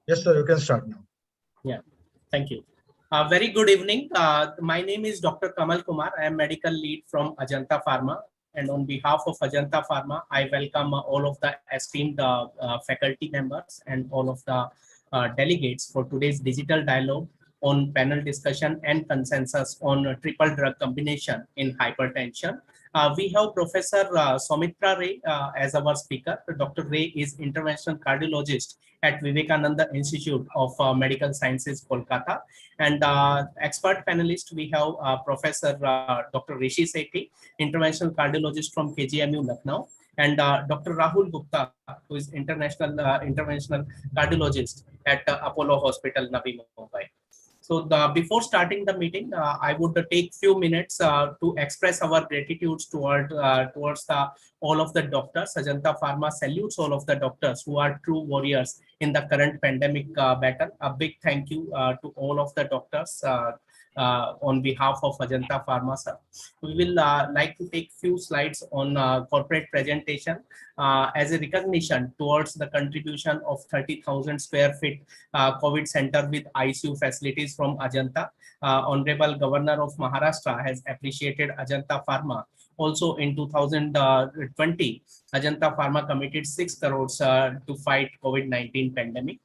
Yes, sir, you can start now. Yeah, thank you. Very good evening. My name is Dr. Kamal Kumar. I am medical lead from Ajanta Pharma. And on behalf of Ajanta Pharma, I welcome all of the esteemed faculty members and all of the delegates for today's digital dialogue on panel discussion and consensus on triple drug combination in hypertension. We have Professor Saumitra Ray as our speaker. Dr. Ray is interventional cardiologist at Vivekananda Institute of Medical Sciences, Kolkata. And expert panelist, we have Professor Dr. Rishi Sethi, interventional cardiologist from KGMU, Lucknow, and Dr. Rahul Gupta, who is interventional cardiologist at Apollo Hospital, Navi, Mumbai. So before starting the meeting, I would take few minutes to express our gratitude towards all of the doctors. Ajanta Pharma salutes all of the doctors who are true warriors in the current pandemic battle. A big thank you to all of the doctors on behalf of Ajanta Pharma, sir. We will like to take few slides on corporate presentation as a recognition towards the contribution of 30,000 square feet COVID center with ICU facilities from Ajanta. Honorable Governor of Maharashtra has appreciated Ajanta Pharma. Also in 2020, Ajanta Pharma committed 6 crores to fight COVID-19 pandemic.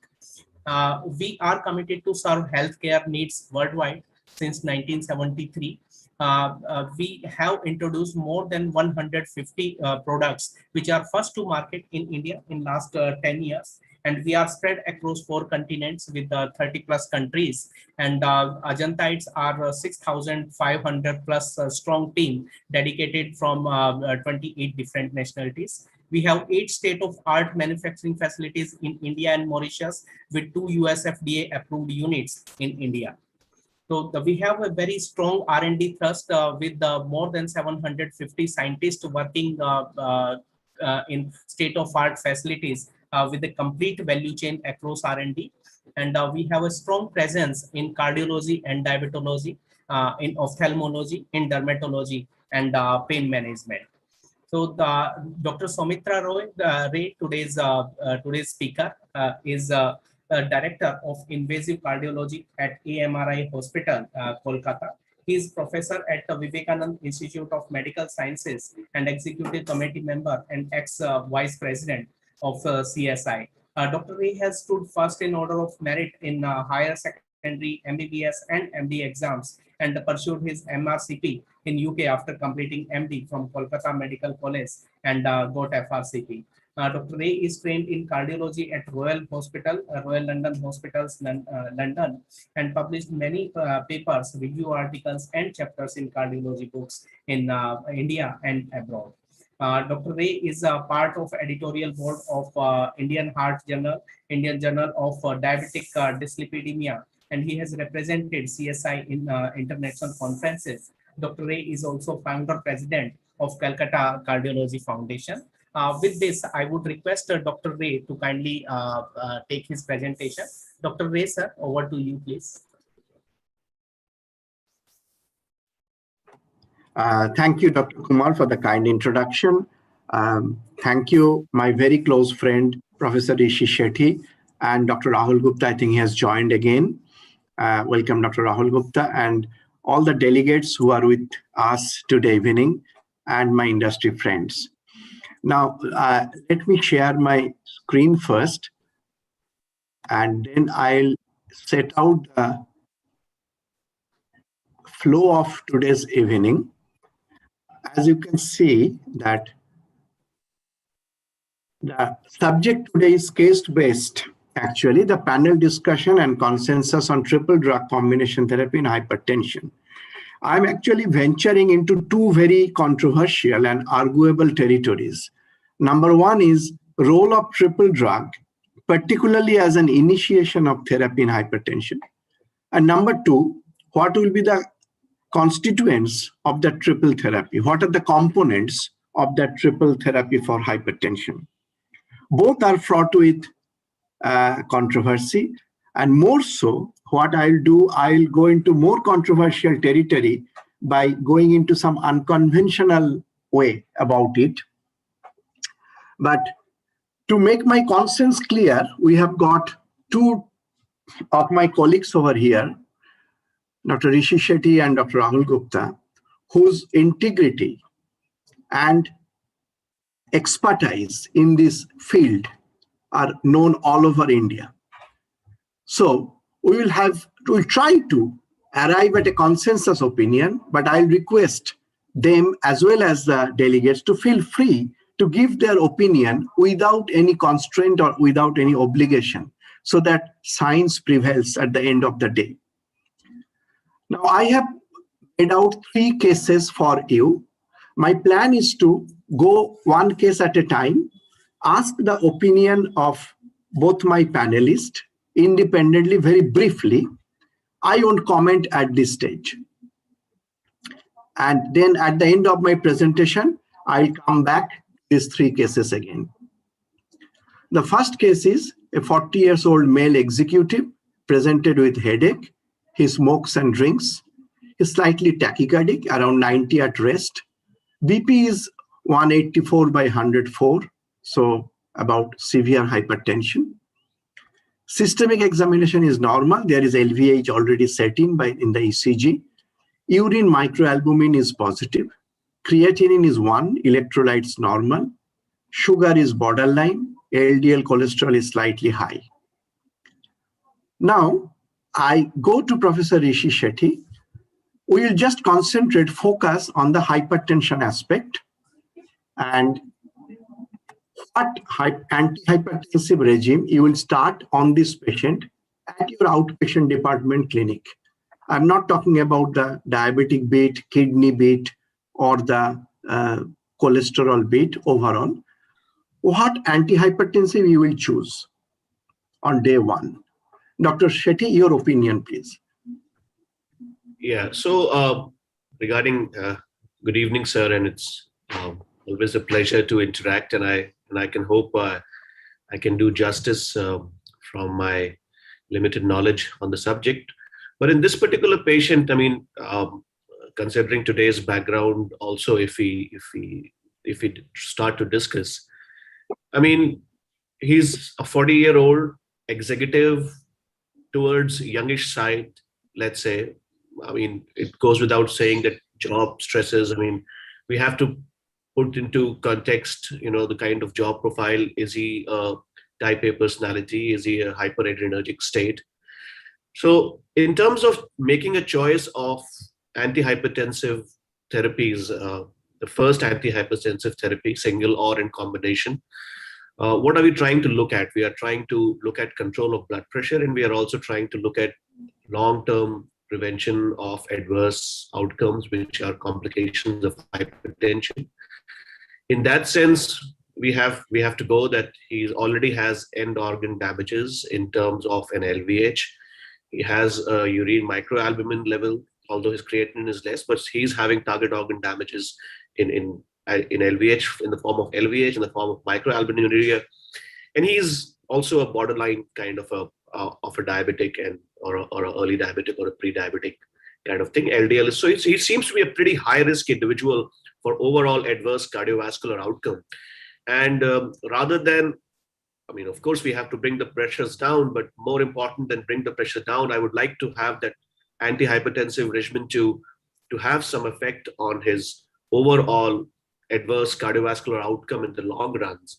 We are committed to serve healthcare needs worldwide. Since 1973, we have introduced more than 150 products which are first to market in India in last 10 years. And we are spread across 4 continents with 30 plus countries. And Ajantites are 6,500 plus strong team dedicated from 28 different nationalities. We have 8 state-of-art manufacturing facilities in India and Mauritius with 2 US FDA approved units in India. So we have a very strong R&D thrust with more than 750 scientists working in state-of-art facilities with a complete value chain across R&D. And we have a strong presence in cardiology and diabetology, in ophthalmology, in dermatology, and pain management. So Dr. Saumitra Ray, today's speaker, is Director of Invasive Cardiology at AMRI Hospital, Kolkata. He is professor at the Vivekananda Institute of Medical Sciences and Executive Committee member and ex-Vice President of CSI. Dr. Ray has stood first in order of merit in higher secondary MBBS and MD exams and pursued his MRCP in UK after completing MD from Kolkata Medical College and got FRCP. Dr. Ray is trained in cardiology at Royal Hospital, Royal London Hospitals, London, and published many papers, review articles, and chapters in cardiology books in India and abroad. Dr. Ray is a part of editorial board of Indian Heart Journal, Indian Journal of Diabetic Dyslipidemia, and he has represented CSI in international conferences. Dr. Ray is also founder president of Calcutta Cardiology Foundation. With this, I would request Dr. Ray to kindly take his presentation. Dr. Ray, sir, over to you, please. Thank you, Dr. Kumar, for the kind introduction. Thank you, my very close friend, Professor Rishi Sethi, and Dr. Rahul Gupta. I think he has joined again. Welcome, Dr. Rahul Gupta, and all the delegates who are with us today evening, and my industry friends. Now, let me share my screen first, and then I'll set out the flow of today's evening. As you can see that the subject today is case-based. Actually, the panel discussion and consensus on triple drug combination therapy in hypertension. I'm actually venturing into 2 very controversial and arguable territories. Number 1 is role of triple drug, particularly as an initiation of therapy in hypertension. And number 2, what will be the constituents of the triple therapy? What are the components of that triple therapy for hypertension? Both are fraught with controversy, and more so, what I'll do, I'll go into more controversial territory by going into some unconventional way about it. But to make my conscience clear, we have got two of my colleagues over here, Dr. Rishi Sethi and Dr. Rahul Gupta, whose integrity and expertise in this field are known all over India. So we'll try to arrive at a consensus opinion, but I'll request them as well as the delegates to feel free to give their opinion without any constraint or without any obligation, so that science prevails at the end of the day. Now, I have made out 3 cases for you. My plan is to go one case at a time, ask the opinion of both my panelists independently, very briefly. I won't comment at this stage. And then at the end of my presentation, I'll come back to these 3 cases again. The first case is a 40-year-old male executive presented with headache. He smokes and drinks. He's slightly tachycardic, around 90 at rest. BP is 184/104, so about severe hypertension. Systemic examination is normal. There is LVH already set in the ECG. Urine microalbumin is positive. Creatinine is 1, electrolytes normal. Sugar is borderline. LDL cholesterol is slightly high. Now, I go to Professor Rishi Sethi. We will just focus on the hypertension aspect and what antihypertensive regime you will start on this patient at your outpatient department clinic. I'm not talking about the diabetic bit, kidney bit, or the cholesterol bit overall. What antihypertensive you will choose on day 1? Dr. Sethi, your opinion, please. Yeah, so regarding, good evening, sir, and it's always a pleasure to interact, and I can hope I can do justice from my limited knowledge on the subject. But in this particular patient, I mean, considering today's background, also if we start to discuss, I mean, he's a 40-year-old executive towards youngish side, let's say. I mean, it goes without saying that job stresses, I mean, we have to put into context, you know, the kind of job profile. Is he a type A personality? Is he a hyperadrenergic state? So in terms of making a choice of antihypertensive therapies, the first antihypertensive therapy, single or in combination, what are we trying to look at? We are trying to look at control of blood pressure, and we are also trying to look at long-term prevention of adverse outcomes, which are complications of hypertension. In that sense, we have to go that he already has end organ damages in terms of an LVH. He has a urine microalbumin level, although his creatinine is less, but he's having target organ damages in LVH, in the form of LVH, in the form of microalbuminuria, and he's also a borderline kind of a diabetic or a early diabetic or a pre-diabetic kind of thing. LDL is, so he seems to be a pretty high risk individual for overall adverse cardiovascular outcome. And rather than, I mean, of course, we have to bring the pressures down, but more important than bring the pressure down, I would like to have that antihypertensive regimen to have some effect on his overall adverse cardiovascular outcome in the long runs.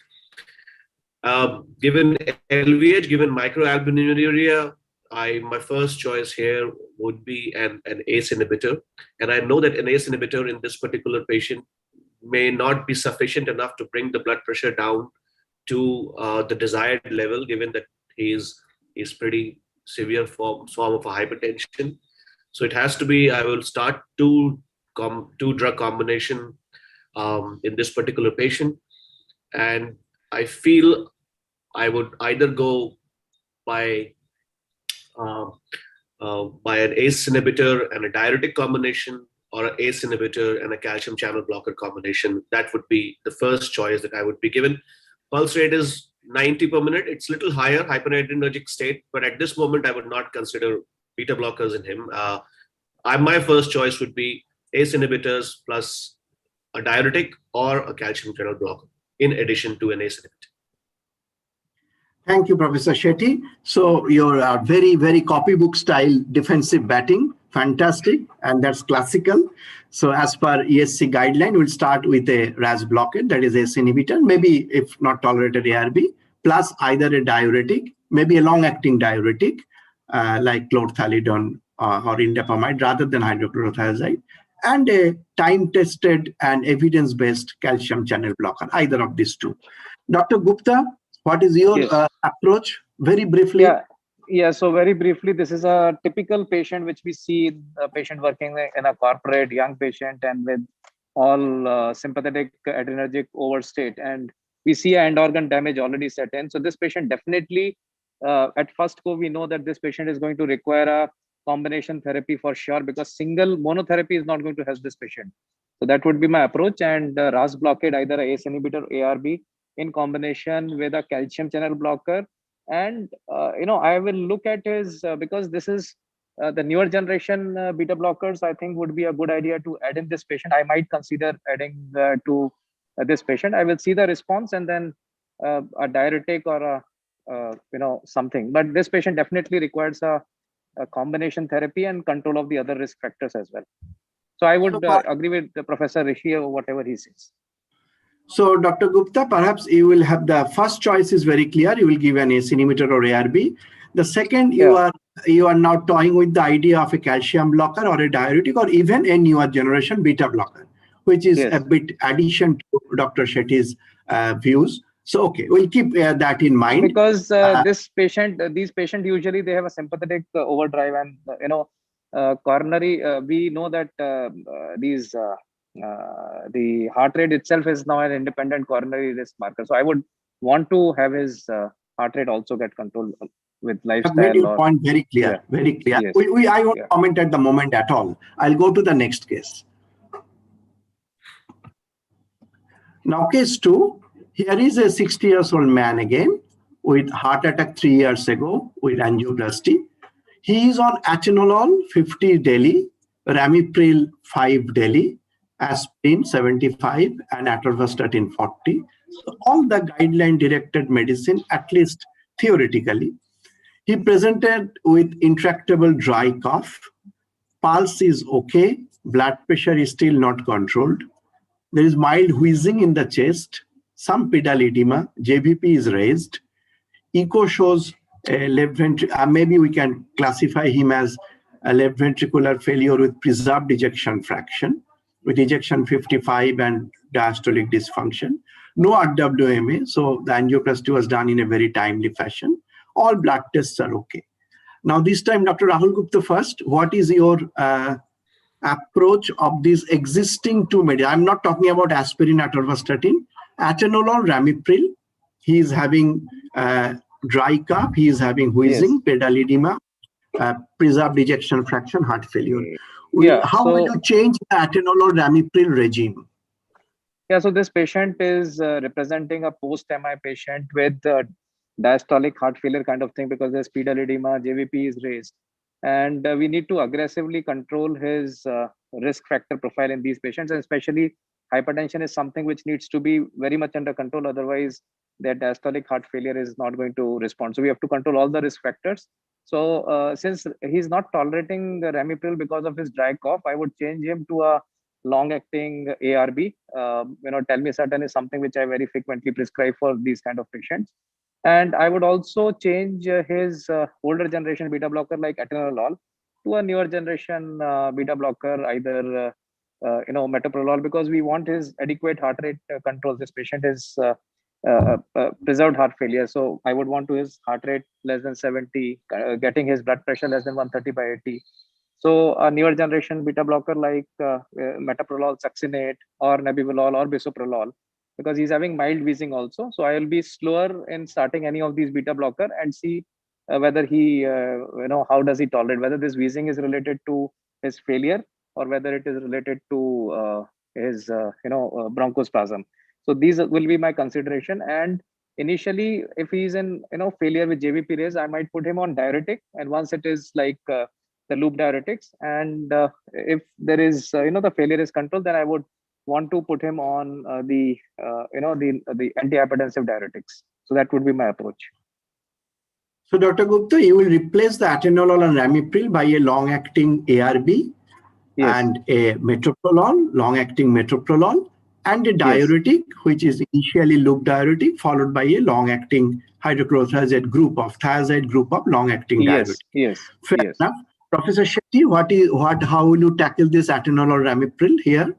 Given LVH, given microalbuminuria, my first choice here would be an ACE inhibitor. And I know that an ACE inhibitor in this particular patient may not be sufficient enough to bring the blood pressure down to the desired level, given that he's pretty severe form of a hypertension. So it has to be, I will start two drug combination in this particular patient. And I feel I would either go by an ACE inhibitor and a diuretic combination, or an ACE inhibitor and a calcium channel blocker combination. That would be the first choice that I would be given. Pulse rate is 90 per minute. It's a little higher, hyperadrenergic state, but at this moment, I would not consider beta blockers in him. My first choice would be ACE inhibitors plus a diuretic or a calcium channel blocker in addition to an ACE inhibitor. Thank you, Professor Sethi. So your very, very copybook style defensive batting, fantastic, and that's classical. So as per ESC guideline, we'll start with a RAS blockade, that is ACE inhibitor, maybe if not tolerated ARB, plus either a diuretic, maybe a long-acting diuretic, like chlorthalidone or indapamide rather than hydrochlorothiazide, and a time-tested and evidence-based calcium channel blocker, either of these two. Dr. Gupta, what is your approach? Very briefly. Yeah. So very briefly, this is a typical patient which we see, a patient working in a corporate, young patient, and with all sympathetic adrenergic overstate, and we see end organ damage already set in. So this patient definitely, at first go, we know that this patient is going to require a combination therapy for sure, because single monotherapy is not going to help this patient. So that would be my approach, and RAS blockade, either a ACE inhibitor, ARB, in combination with a calcium channel blocker. And I will look at his because this is the newer generation beta blockers, I think would be a good idea to add in this patient. I might consider adding to this patient. I will see the response and then a diuretic or a something. But this patient definitely requires a combination therapy and control of the other risk factors as well. So I would agree with Professor Rishi or whatever he says. So Dr. Gupta, perhaps you will have the first choice is very clear. You will give an ACE inhibitor or ARB. The second, you are now toying with the idea of a calcium blocker or a diuretic or even a newer generation beta blocker, which is a bit addition to Dr. Shetty's views. So, okay, we'll keep that in mind. Because these patients usually they have a sympathetic overdrive, and coronary. We know that the heart rate itself is now an independent coronary risk marker. So I would want to have his heart rate also get controlled with lifestyle. I've made your point very clear, very clear. Yes. I won't comment at the moment at all. I'll go to the next case. Now, case 2. Here is a 60-year-old man again with heart attack 3 years ago with angioplasty. He is on atenolol 50 daily, ramipril 5 daily, aspirin 75, and atorvastatin 40. So all the guideline-directed medicine, at least theoretically. He presented with intractable dry cough. Pulse is okay. Blood pressure is still not controlled. There is mild wheezing in the chest. Some pedal edema. JVP is raised. Echo shows a left ventricle. Maybe we can classify him as a left ventricular failure with preserved ejection fraction, with ejection 55 and diastolic dysfunction. No RWMA, so the angioplasty was done in a very timely fashion. All blood tests are okay. Now this time, Dr. Rahul Gupta first, what is your approach of these existing two medicines? I'm not talking about aspirin, atorvastatin. Atenolol, ramipril, he is having dry cough, he is having wheezing, pedal edema, preserved ejection fraction, heart failure. How will you change the atenolol ramipril regime? Yeah, so this patient is representing a post-MI patient with diastolic heart failure kind of thing, because there's pedal edema, JVP is raised. And we need to aggressively control his risk factor profile in these patients, and especially hypertension is something which needs to be very much under control. Otherwise, their diastolic heart failure is not going to respond. So we have to control all the risk factors. So since he's not tolerating the ramipril because of his dry cough, I would change him to a long-acting ARB. Telmisartan is something which I very frequently prescribe for these kind of patients. And I would also change his older generation beta blocker like atenolol to a newer generation beta blocker, either metoprolol, because we want his adequate heart rate control. This patient is preserved heart failure, so I would want to his heart rate less than 70, getting his blood pressure less than 130/80. So a newer generation beta blocker like metoprolol, succinate, or nebivolol or bisoprolol, because he's having mild wheezing also. So I will be slower in starting any of these beta blocker and see whether he, how does he tolerate, whether this wheezing is related to his failure or whether it is related to his, bronchospasm. So these will be my consideration. And initially, if he's in, failure with JVP raise, I might put him on diuretic. And once it is like the loop diuretics, and if there is the failure is controlled, then I would want to put him on the antihypertensive diuretics. So that would be my approach. So Dr. Gupta, you will replace the atenolol and ramipril by a long-acting ARB and a metoprolol, long-acting metoprolol, and a diuretic, which is initially loop diuretic, followed by a long-acting hydrochlorothiazide group of long-acting diuretic. Fair enough. Professor Sethi, how will you tackle this atenolol ramipril here?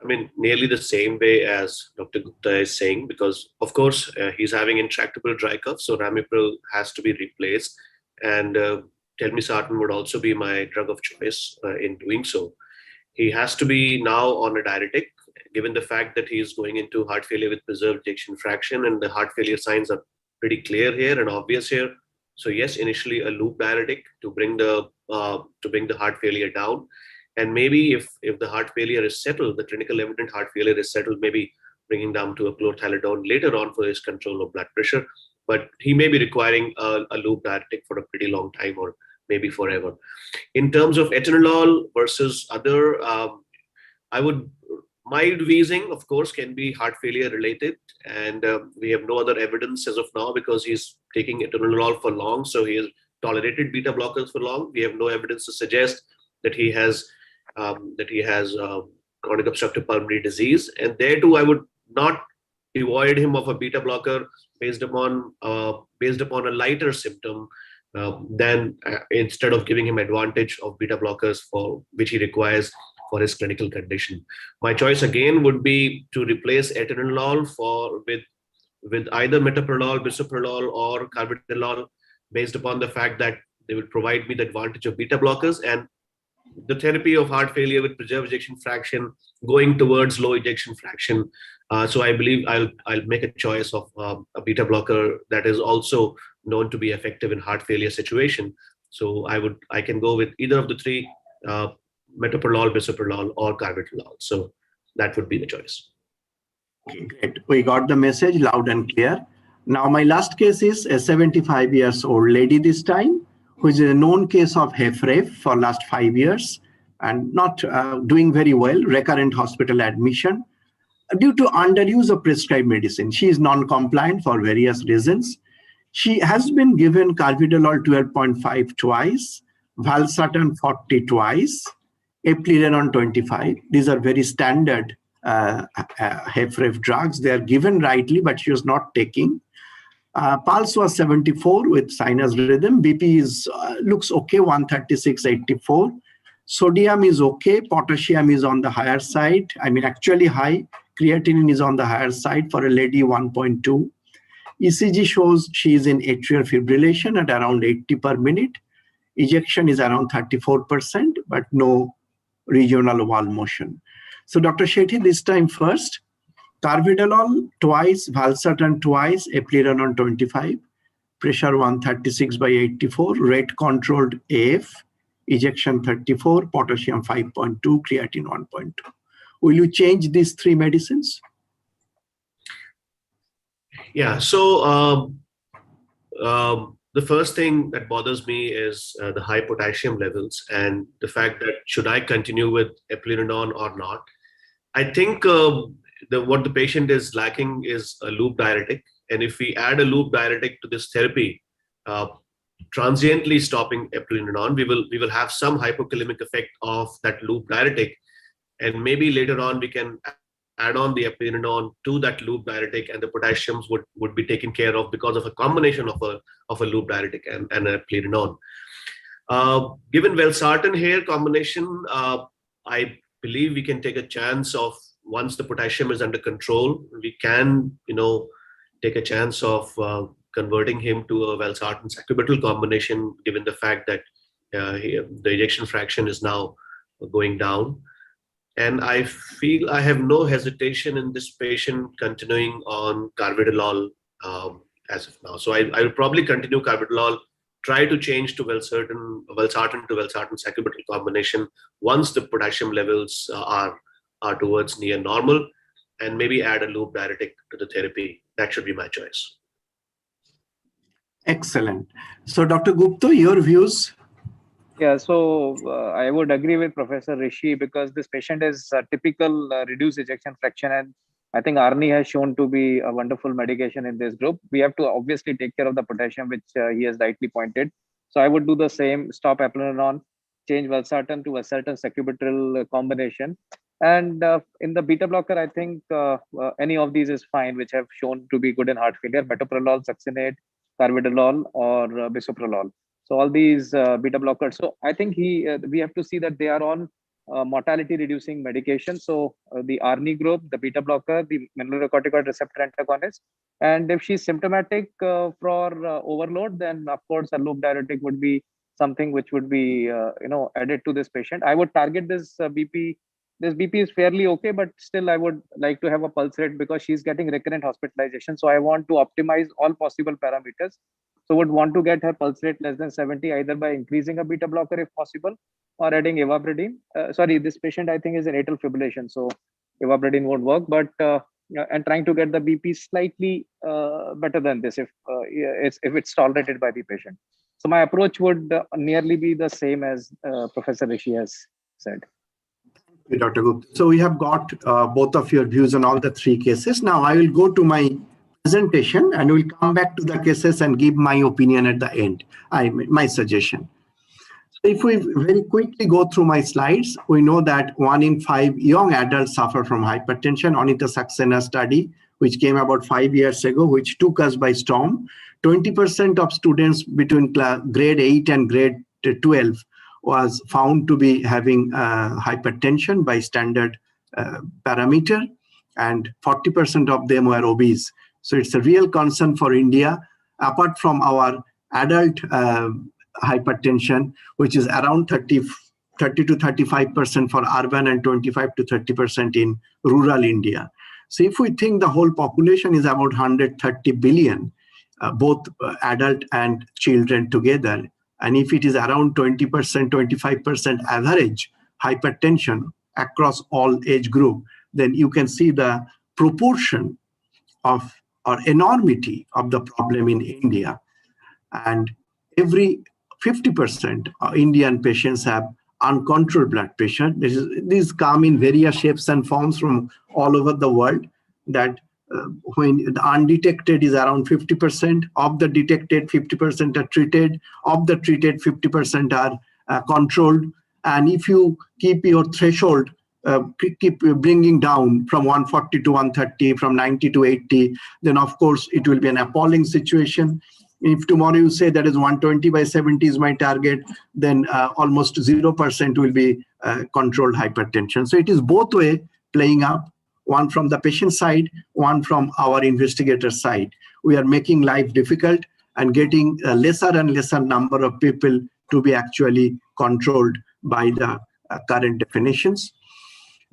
I mean, nearly the same way as Dr. Gupta is saying, because of course he's having intractable dry cough, so ramipril has to be replaced, and telmisartan would also be my drug of choice in doing so. He has to be now on a diuretic, given the fact that he is going into heart failure with preserved ejection fraction, and the heart failure signs are pretty clear here and obvious here. So yes, initially a loop diuretic to bring the heart failure down. And maybe if the heart failure is settled, the clinical evident heart failure is settled, maybe bringing down to a chlorthalidone later on for his control of blood pressure. But he may be requiring a loop diuretic for a pretty long time, or maybe forever. In terms of atenolol versus other, mild wheezing, of course, can be heart failure related. And we have no other evidence as of now because he's taking atenolol for long. So he has tolerated beta blockers for long. We have no evidence to suggest that he has chronic obstructive pulmonary disease, and there too I would not devoid him of a beta blocker based upon a lighter symptom than instead of giving him advantage of beta blockers for which he requires for his clinical condition. My choice again would be to replace atenolol with either metoprolol, bisoprolol, or carvedilol, based upon the fact that they will provide me the advantage of beta blockers, and the therapy of heart failure with preserved ejection fraction going towards low ejection fraction. So I believe I'll make a choice of a beta blocker that is also known to be effective in heart failure situation. So I can go with either of the three, metoprolol, bisoprolol, or carvedilol. So that would be the choice. Okay, great. We got the message loud and clear. Now my last case is a 75 years old lady this time, who is a known case of HFrEF for last 5 years and not doing very well, recurrent hospital admission due to underuse of prescribed medicine. She is non-compliant for various reasons. She has been given carvedilol 12.5 twice, valsartan 40 twice, eplerenone 25. These are very standard HFrEF drugs. They are given rightly, but she was not taking. Pulse was 74 with sinus rhythm. BP looks okay, 136/84. Sodium is okay. Potassium is on the higher side. I mean, actually high. Creatinine is on the higher side for a lady, 1.2. ECG shows she is in atrial fibrillation at around 80 per minute. Ejection is around 34%, but no regional wall motion. So Dr. Sethi, this time first, carvedilol twice, valsartan twice, eplerenone 25, pressure 136/84, rate controlled AF, ejection 34, potassium 5.2, creatinine 1.2. Will you change these three medicines? Yeah, so the first thing that bothers me is the high potassium levels and the fact that should I continue with eplerenone or not. I think what the patient is lacking is a loop diuretic, and if we add a loop diuretic to this therapy, transiently stopping eplerenone, we will have some hypokalemic effect of that loop diuretic, and maybe later on we can add on the eplerenone to that loop diuretic, and the potassiums would be taken care of because of a combination of a loop diuretic and eplerenone. Given valsartan here combination, I believe we can take a chance of, once the potassium is under control, we can take a chance of converting him to a valsartan sacubitril combination, given the fact that the ejection fraction is now going down. And I feel I have no hesitation in this patient continuing on carvedilol as of now. So I will probably continue carvedilol, try to change to valsartan to valsartan sacubitril combination once the potassium levels are towards near normal, and maybe add a loop diuretic to the therapy. That should be my choice. Excellent. So Dr. Gupta, your views? Yeah, so I would agree with Professor Rishi because this patient is typical reduced ejection fraction, and I think Arni has shown to be a wonderful medication in this group. We have to obviously take care of the potassium, which he has rightly pointed. So I would do the same: stop eplerenone, change valsartan to valsartan sacubitril combination, and in the beta blocker, I think any of these is fine, which have shown to be good in heart failure: metoprolol, succinate, carvedilol, or bisoprolol. So all these beta blockers. So I think we have to see that they are on mortality reducing medication. So the ARNI group, the beta blocker, the mineralocorticoid receptor antagonist. And if she's symptomatic for overload, then of course a loop diuretic would be something which would be added to this patient. I would target this BP. This BP is fairly okay, but still I would like to have a pulse rate because she's getting recurrent hospitalization. So I want to optimize all possible parameters. So would want to get her pulse rate less than 70, either by increasing a beta blocker if possible, or adding ivabradine. Sorry, this patient I think is an atrial fibrillation, so ivabradine won't work. But and trying to get the BP slightly better than this if it's tolerated by the patient. So my approach would nearly be the same as Professor Rishi has said. Dr. Gupta. So we have got both of your views on all the three cases. Now I will go to my presentation and we'll come back to the cases and give my opinion at the end, my suggestion. So if we very quickly go through my slides, we know that 1 in 5 young adults suffer from hypertension. Anita Saxena study, which came about 5 years ago, which took us by storm. 20% of students between grade 8 and grade 12 was found to be having hypertension by standard parameter, and 40% of them were obese. So it's a real concern for India, apart from our adult hypertension, which is around 30 to 35% for urban and 25 to 30% in rural India. So if we think the whole population is about 130 billion, both adult and children together, and if it is around 20%, 25% average hypertension across all age group, then you can see the proportion of or enormity of the problem in India. And every 50% of Indian patients have uncontrolled blood pressure. These come in various shapes and forms from all over the world, that when the undetected is around 50%, of the detected 50% are treated, of the treated 50% are controlled. And if you keep your threshold, keep bringing down from 140 to 130, from 90 to 80, then of course it will be an appalling situation. If tomorrow you say that is 120 by 70 is my target, then almost 0% will be controlled hypertension. So it is both way playing up, one from the patient side, one from our investigator side. We are making life difficult and getting a lesser and lesser number of people to be actually controlled by the current definitions.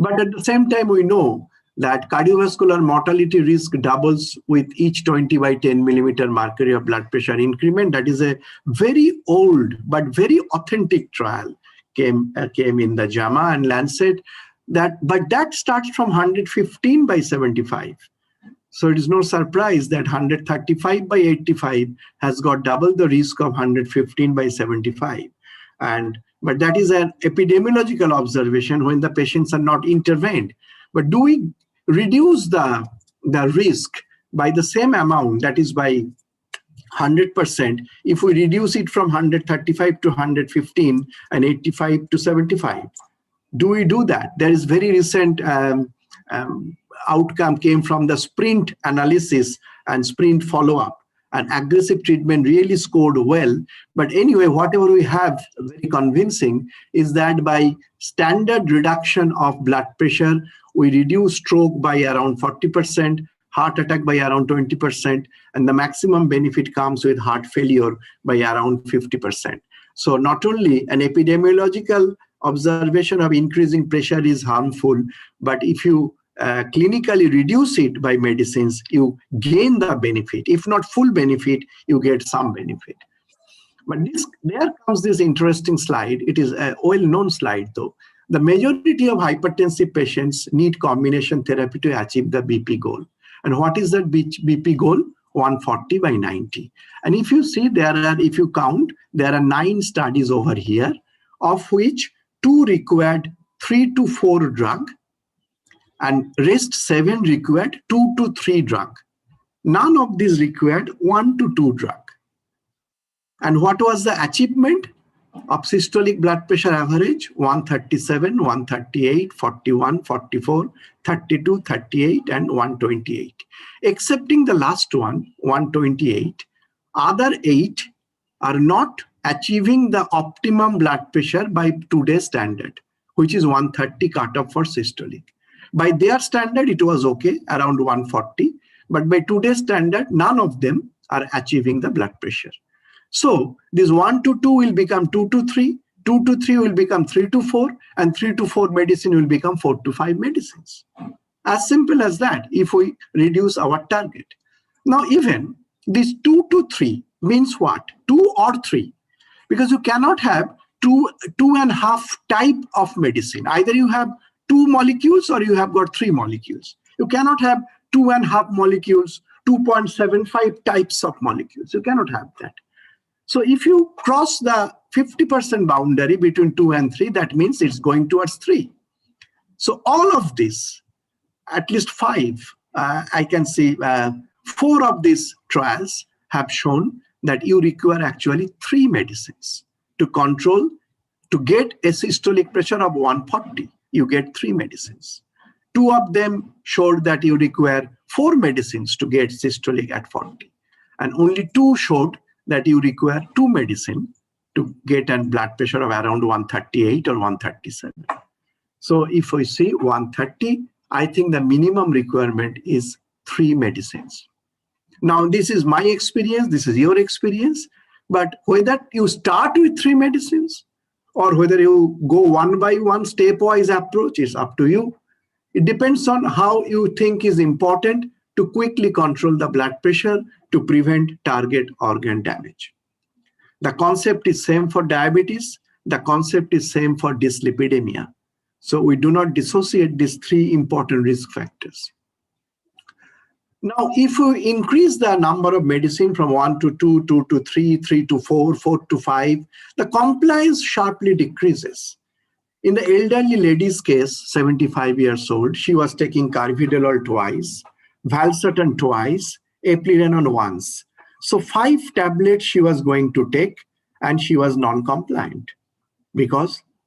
But at the same time, we know that cardiovascular mortality risk doubles with each 20 by 10 millimeter mercury of blood pressure increment. That is a very old but very authentic trial came in the JAMA and Lancet. But that starts from 115 by 75. So it is no surprise that 135 by 85 has got double the risk of 115 by 75. But that is an epidemiological observation when the patients are not intervened. But do we reduce the risk by the same amount, that is by 100%, if we reduce it from 135 to 115 and 85 to 75? Do we do that? There is very recent outcome came from the sprint analysis and sprint follow-up. And aggressive treatment really scored well. But anyway, whatever we have very convincing is that by standard reduction of blood pressure, we reduce stroke by around 40%, heart attack by around 20%, and the maximum benefit comes with heart failure by around 50%. So not only an epidemiological observation of increasing pressure is harmful, but if you clinically reduce it by medicines, you gain the benefit. If not full benefit, you get some benefit. But there comes this interesting slide. It is a well-known slide though. The majority of hypertensive patients need combination therapy to achieve the BP goal. And what is that BP goal? 140 by 90. And if you see if you count, there are 9 studies over here. of which 2 required 3 to 4 drug, and rest 7 required 2 to 3 drug. None of these required 1 to 2 drug. And what was the achievement of systolic blood pressure average? 137, 138, 41, 44, 32, 38, and 128. Excepting the last one, 128, other 8 are not achieving the optimum blood pressure by today's standard, which is 130 cutoff for systolic. By their standard, it was okay, around 140. But by today's standard, none of them are achieving the blood pressure. So this 1 to 2 will become 2 to 3, 2 to 3 will become 3 to 4, and 3 to 4 medicine will become 4 to 5 medicines. As simple as that, if we reduce our target. Now, even this 2 to 3 means what? 2 or 3. Because you cannot have two and a half type of medicine. Either you have 2 molecules or you have got 3 molecules. You cannot have 2.5 molecules, 2.75 types of molecules. You cannot have that. So if you cross the 50% boundary between 2 and 3, that means it's going towards 3. So all of this, at least 5, I can see 4 of these trials have shown that you require actually 3 medicines to control, to get a systolic pressure of 140, you get 3 medicines. 2 of them showed that you require 4 medicines to get systolic at 40. And only 2 showed that you require 2 medicine to get a blood pressure of around 138 or 137. So if we see 130, I think the minimum requirement is 3 medicines. Now, this is my experience, this is your experience, but whether you start with 3 medicines or whether you go one by one stepwise approach is up to you. It depends on how you think is important to quickly control the blood pressure to prevent target organ damage. The concept is same for diabetes. The concept is same for dyslipidemia. So we do not dissociate these 3 important risk factors. Now, if we increase the number of medicine from 1 to 2, 2 to 3, 3 to 4, 4 to 5, the compliance sharply decreases. In the elderly lady's case, 75 years old, she was taking carvedilol twice, valsartan twice, eplerenone once. So 5 tablets she was going to take, and she was non-compliant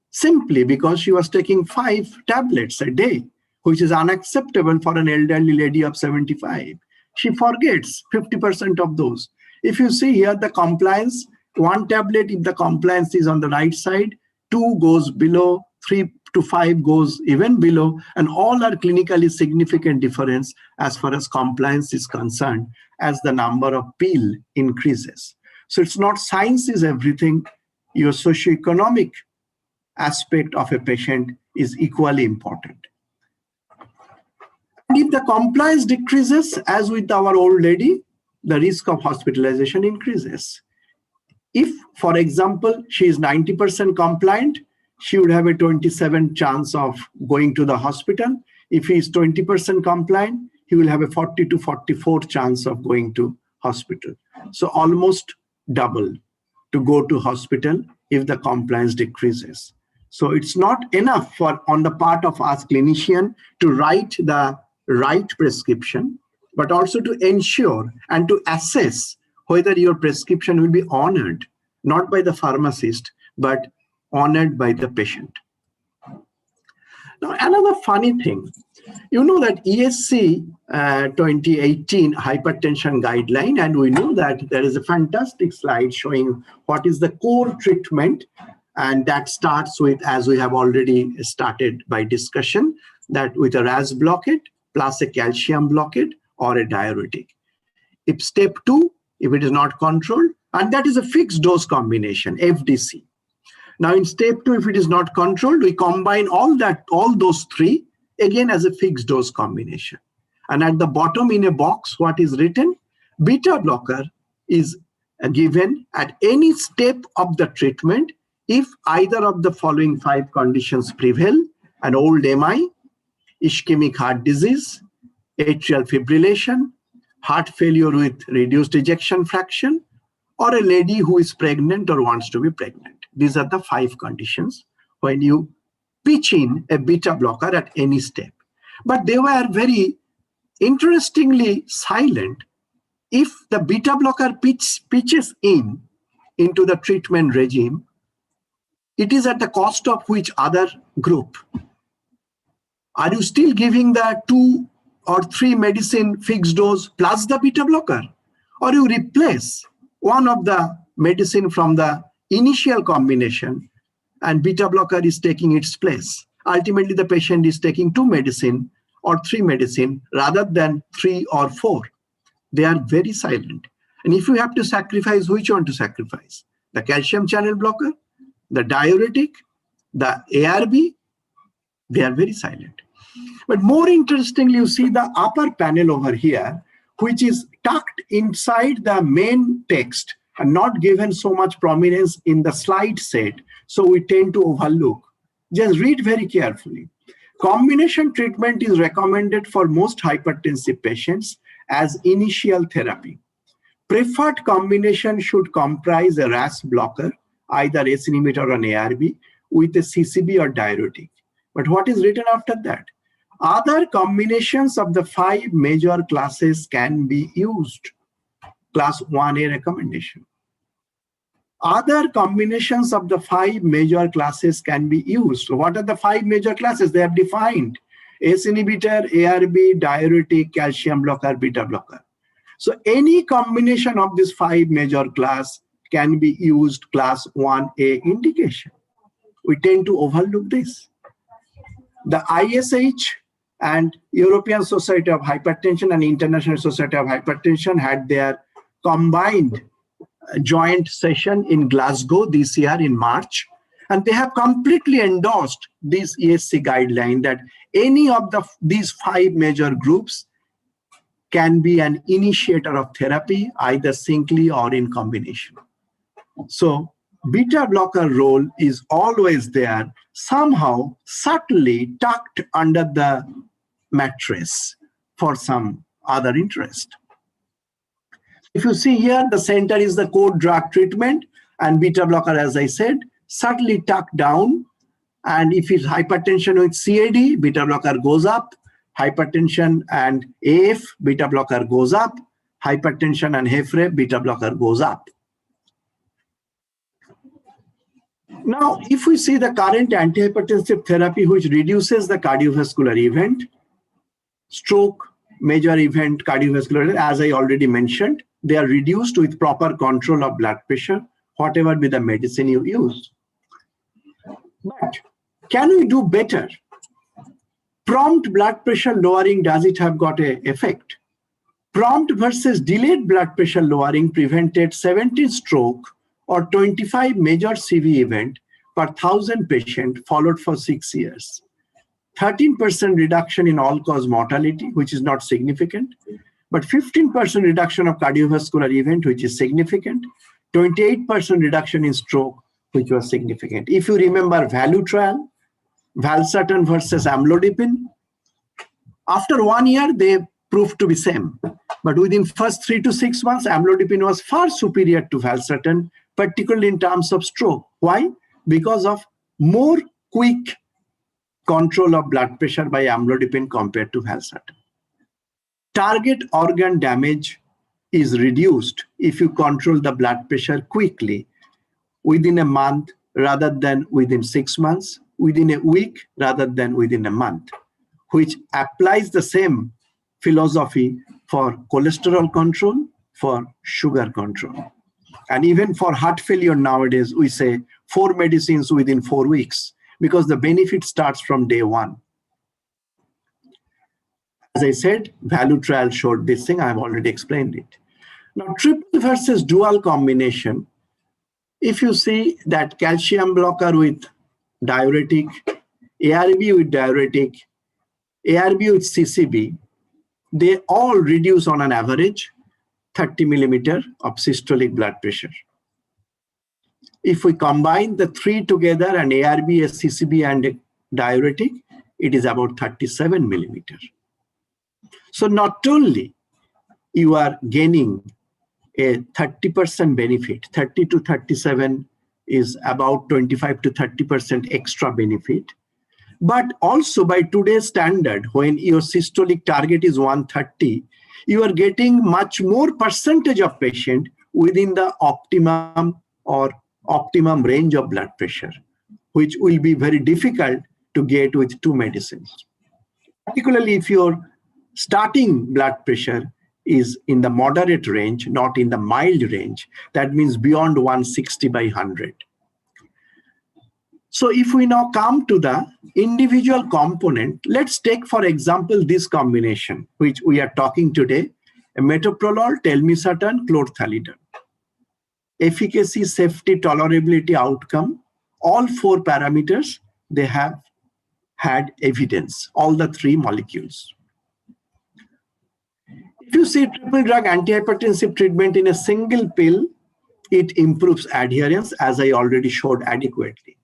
simply because she was taking 5 tablets a day, which is unacceptable for an elderly lady of 75. She forgets 50% of those. If you see here, the compliance, 1 tablet, if the compliance is on the right side, 2 goes below, 3 to 5 goes even below, and all are clinically significant difference as far as compliance is concerned as the number of pill increases. So it's not science is everything. Your socioeconomic aspect of a patient is equally important. And if the compliance decreases, as with our old lady, the risk of hospitalization increases. If, for example, she is 90% compliant, she would have a 27% chance of going to the hospital. If he is 20% compliant, he will have a 40 to 44% chance of going to hospital. So almost double to go to hospital if the compliance decreases. So it's not enough on the part of us clinician to write the right prescription, but also to ensure and to assess whether your prescription will be honored, not by the pharmacist, but honored by the patient. Now, another funny thing, you know that ESC 2018 hypertension guideline, and we know that there is a fantastic slide showing what is the core treatment, and that starts with, as we have already started by discussion, that with a RAS blockade plus a calcium blockade or a diuretic. If step 2, if it is not controlled, and that is a fixed dose combination, FDC. Now in step 2, if it is not controlled, we combine all those 3 again as a fixed dose combination. And at the bottom in a box, what is written? Beta blocker is given at any step of the treatment if either of the following 5 conditions prevail: an old MI, ischemic heart disease, atrial fibrillation, heart failure with reduced ejection fraction, or a lady who is pregnant or wants to be pregnant. These are the 5 conditions when you pitch in a beta blocker at any step. But they were very interestingly silent. If the beta blocker pitches into the treatment regime, it is at the cost of which other group? Are you still giving the 2 or 3 medicine fixed dose plus the beta blocker? Or you replace one of the medicine from the initial combination and beta blocker is taking its place? Ultimately, the patient is taking 2 medicine or 3 medicine rather than 3 or 4. They are very silent. And if you have to sacrifice, which one to sacrifice? The calcium channel blocker, the diuretic, the ARB, they are very silent. But more interestingly, you see the upper panel over here, which is tucked inside the main text and not given so much prominence in the slide set. So we tend to overlook. Just read very carefully. Combination treatment is recommended for most hypertensive patients as initial therapy. Preferred combination should comprise a RAS blocker, either ACE inhibitor or an ARB, with a CCB or diuretic. But what is written after that? Other combinations of the 5 major classes can be used. Class 1A recommendation. Other combinations of the 5 major classes can be used. So what are the 5 major classes? They are defined. ACE inhibitor, ARB, diuretic, calcium blocker, beta blocker. So any combination of these 5 major class can be used class 1A indication. We tend to overlook this. The ISH and European Society of Hypertension and International Society of Hypertension had their combined joint session in Glasgow this year in March. And they have completely endorsed this ESC guideline that any of these 5 major groups can be an initiator of therapy, either singly or in combination. So beta blocker role is always there, somehow subtly tucked under the mattress for some other interest. If you see here, the center is the core drug treatment, and beta blocker, as I said, subtly tucked down. And if it's hypertension with CAD, beta blocker goes up. Hypertension and AF, beta blocker goes up. Hypertension and HFrEF, beta blocker goes up. Now, if we see the current antihypertensive therapy, which reduces the cardiovascular event, stroke, major event, cardiovascular event, as I already mentioned, they are reduced with proper control of blood pressure, whatever be the medicine you use. But can we do better? Prompt blood pressure lowering, does it have got an effect? Prompt versus delayed blood pressure lowering prevented 17 stroke or 25 major CV event per 1,000 patient followed for 6 years. 13% reduction in all-cause mortality, which is not significant, but 15% reduction of cardiovascular event, which is significant, 28% reduction in stroke, which was significant. If you remember value trial, valsartan versus amlodipine, after 1 year, they proved to be same. But within first 3 to 6 months, amlodipine was far superior to valsartan, particularly in terms of stroke. Why? Because of more quick control of blood pressure by amlodipine compared to valsartan. Target organ damage is reduced if you control the blood pressure quickly, within a month rather than within 6 months, within a week rather than within a month, which applies the same philosophy for cholesterol control, for sugar control. And even for heart failure nowadays, we say 4 medicines within 4 weeks, because the benefit starts from day 1. As I said, value trial showed this thing. I've already explained it. Now, triple versus dual combination, if you see that calcium blocker with diuretic, ARB with diuretic, ARB with CCB, they all reduce on an average 30 millimeter of systolic blood pressure. If we combine the 3 together, an ARB, a CCB, and a diuretic, it is about 37 millimeter. So not only you are gaining a 30% benefit, 30 to 37 is about 25 to 30% extra benefit. But also by today's standard, when your systolic target is 130, you are getting much more percentage of patient within the optimum range of blood pressure, which will be very difficult to get with two medicines. Particularly if your starting blood pressure is in the moderate range, not in the mild range, that means beyond 160 by 100. So if we now come to the individual component, let's take, for example, this combination, which we are talking today, metoprolol, telmisartan, chlorthalidone. Efficacy, safety, tolerability, outcome, all four parameters, they have had evidence, all the three molecules. If you see triple drug antihypertensive treatment in a single pill, it improves adherence, as I already showed adequately.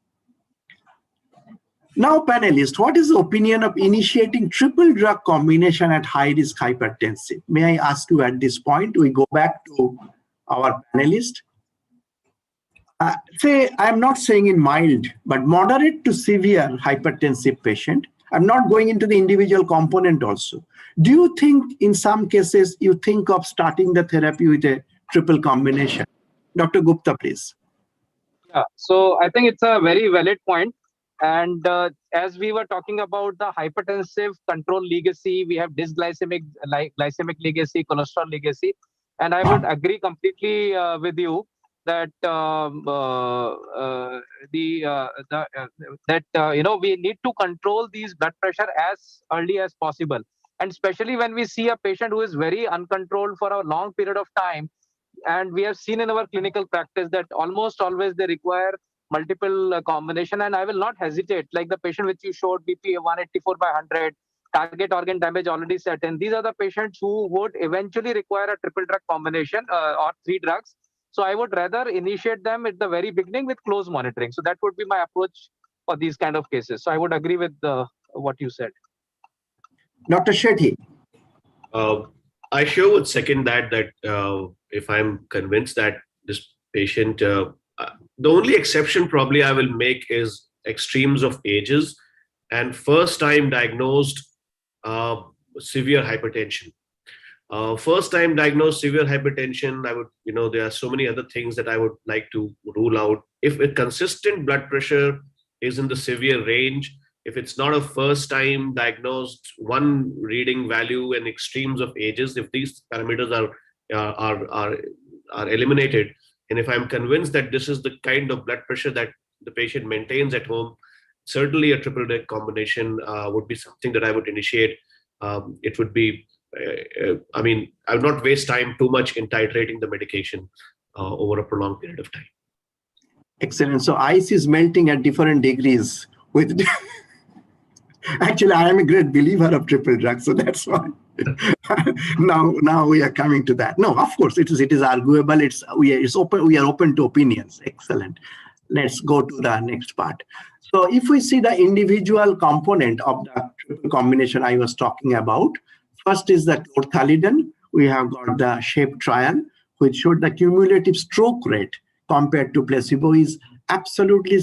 Now, panelists, what is the opinion of initiating triple drug combination at high-risk hypertensive? May I ask you at this point, we go back to our panelist. Say, I'm not saying in mild, but moderate to severe hypertensive patient. I'm not going into the individual component also. Do you think in some cases you think of starting the therapy with a triple combination? Dr. Gupta, please. Yeah, so I think it's a very valid point. And as we were talking about the hypertensive control legacy, we have dysglycemic glycemic legacy, cholesterol legacy, and I would agree completely with you that we need to control these blood pressure as early as possible, and especially when we see a patient who is very uncontrolled for a long period of time. And we have seen in our clinical practice that almost always they require multiple combination, and I will not hesitate, like the patient which you showed, BP 184 by 100, target organ damage already set in. These are the patients who would eventually require a triple drug combination or three drugs. So I would rather initiate them at the very beginning with close monitoring. So that would be my approach for these kind of cases. So I would agree with what you said. Dr. Sethi. I sure would second that if I'm convinced that this patient, the only exception probably I will make is extremes of ages and first time diagnosed severe hypertension. First time diagnosed severe hypertension, I would, there are so many other things that I would like to rule out. If a consistent blood pressure is in the severe range, if it's not a first time diagnosed one reading value and extremes of ages, if these parameters are eliminated, and if I'm convinced that this is the kind of blood pressure that the patient maintains at home, certainly a triple drug combination would be something that I would initiate. It would be, I would not waste time too much in titrating the medication over a prolonged period of time. Excellent. So ice is melting at different degrees with. Actually, I am a great believer of triple drugs, so that's why. now we are coming to that. No, of course, it is arguable. We are open to opinions. Excellent. Let's go to the next part. So if we see the individual component of the triple combination I was talking about, first is the chlorthalidone. We have got the SHAPE trial, which showed the cumulative stroke rate compared to placebo is absolutely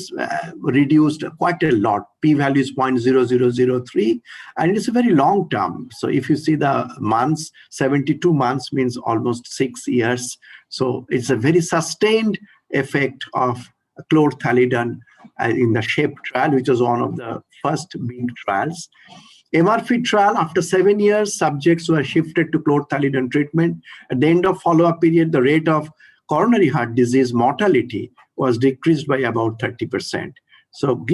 reduced quite a lot. P-value is 0.0003, and it's a very long term. So if you see the months, 72 months means almost 6 years. So it's a very sustained effect of chlorthalidone in the SHAPE trial, which was one of the first big trials. MRP trial, after 7 years, subjects were shifted to chlorthalidone treatment. At the end of follow-up period, the rate of coronary heart disease mortality was decreased by about 30%. So,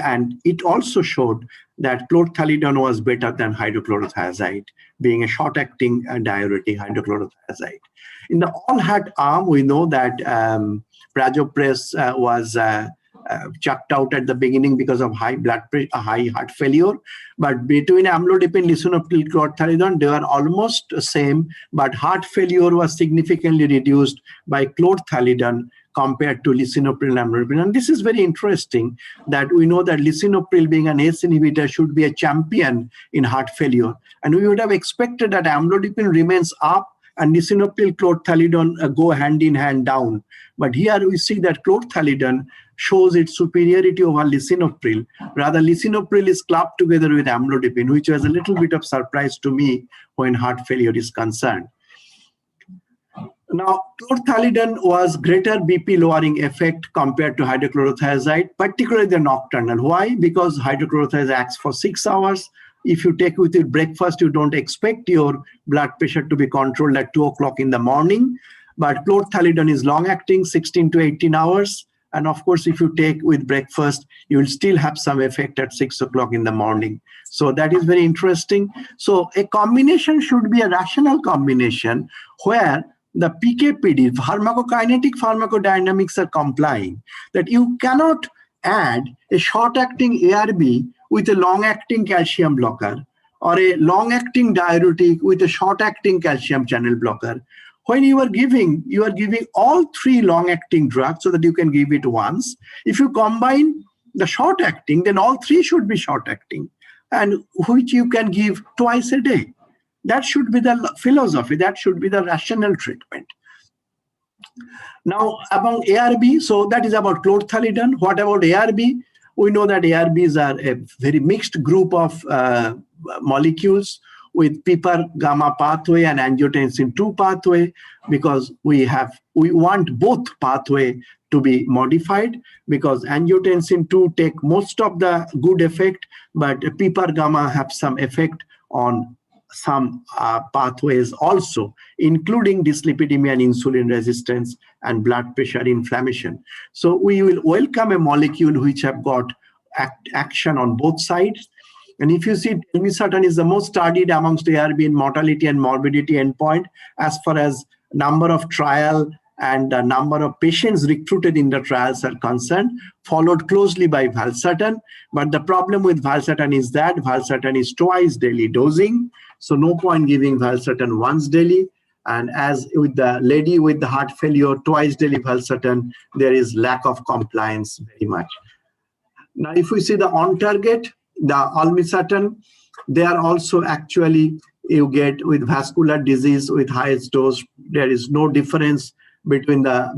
and it also showed that chlorthalidone was better than hydrochlorothiazide, being a short-acting diuretic hydrochlorothiazide. In the all-hat arm, we know that prasugrel was chucked out at the beginning because of high blood pressure, high heart failure. But between amlodipine, lisinopril, chlorthalidone, they were almost the same, but heart failure was significantly reduced by chlorthalidone compared to lisinopril and amlodipine. And this is very interesting that we know that lisinopril, being an ACE inhibitor, should be a champion in heart failure. And we would have expected that amlodipine remains up and lisinopril, chlorthalidone go hand in hand down. But here we see that chlorthalidone shows its superiority over lisinopril. Rather, lisinopril is clubbed together with amlodipine, which was a little bit of surprise to me when heart failure is concerned. Now, chlorthalidone was greater BP lowering effect compared to hydrochlorothiazide, particularly the nocturnal. Why? Because hydrochlorothiazide acts for 6 hours. If you take with your breakfast, you don't expect your blood pressure to be controlled at 2 o'clock in the morning. But chlorthalidone is long-acting, 16 to 18 hours. And of course, if you take with breakfast, you will still have some effect at 6 o'clock in the morning. So that is very interesting. So a combination should be a rational combination where the PK/PD, pharmacokinetic pharmacodynamics are complying, that you cannot add a short-acting ARB with a long-acting calcium blocker or a long-acting diuretic with a short-acting calcium channel blocker. When you are giving all three long-acting drugs so that you can give it once. If you combine the short-acting, then all three should be short-acting, and which you can give twice a day. That should be the philosophy. That should be the rational treatment. Now, among ARB, so that is about chlorthalidone. What about ARB? We know that ARBs are a very mixed group of molecules with PPAR gamma pathway and angiotensin 2 pathway, because we want both pathway to be modified, because angiotensin 2 take most of the good effect, but PPAR gamma have some effect on some pathways also, including dyslipidemia and insulin resistance and blood pressure inflammation. So we will welcome a molecule which have got action on both sides. And if you see, telmisartan is the most studied amongst ARB in mortality and morbidity endpoint as far as number of trial and the number of patients recruited in the trials are concerned, followed closely by valsartan. But the problem with valsartan is that valsartan is twice daily dosing. So no point giving valsartan once daily. And as with the lady with the heart failure, twice daily valsartan, there is lack of compliance very much. Now, if we see the on target, the olmesartan, they are also actually, you get with vascular disease with highest dose, there is no difference between the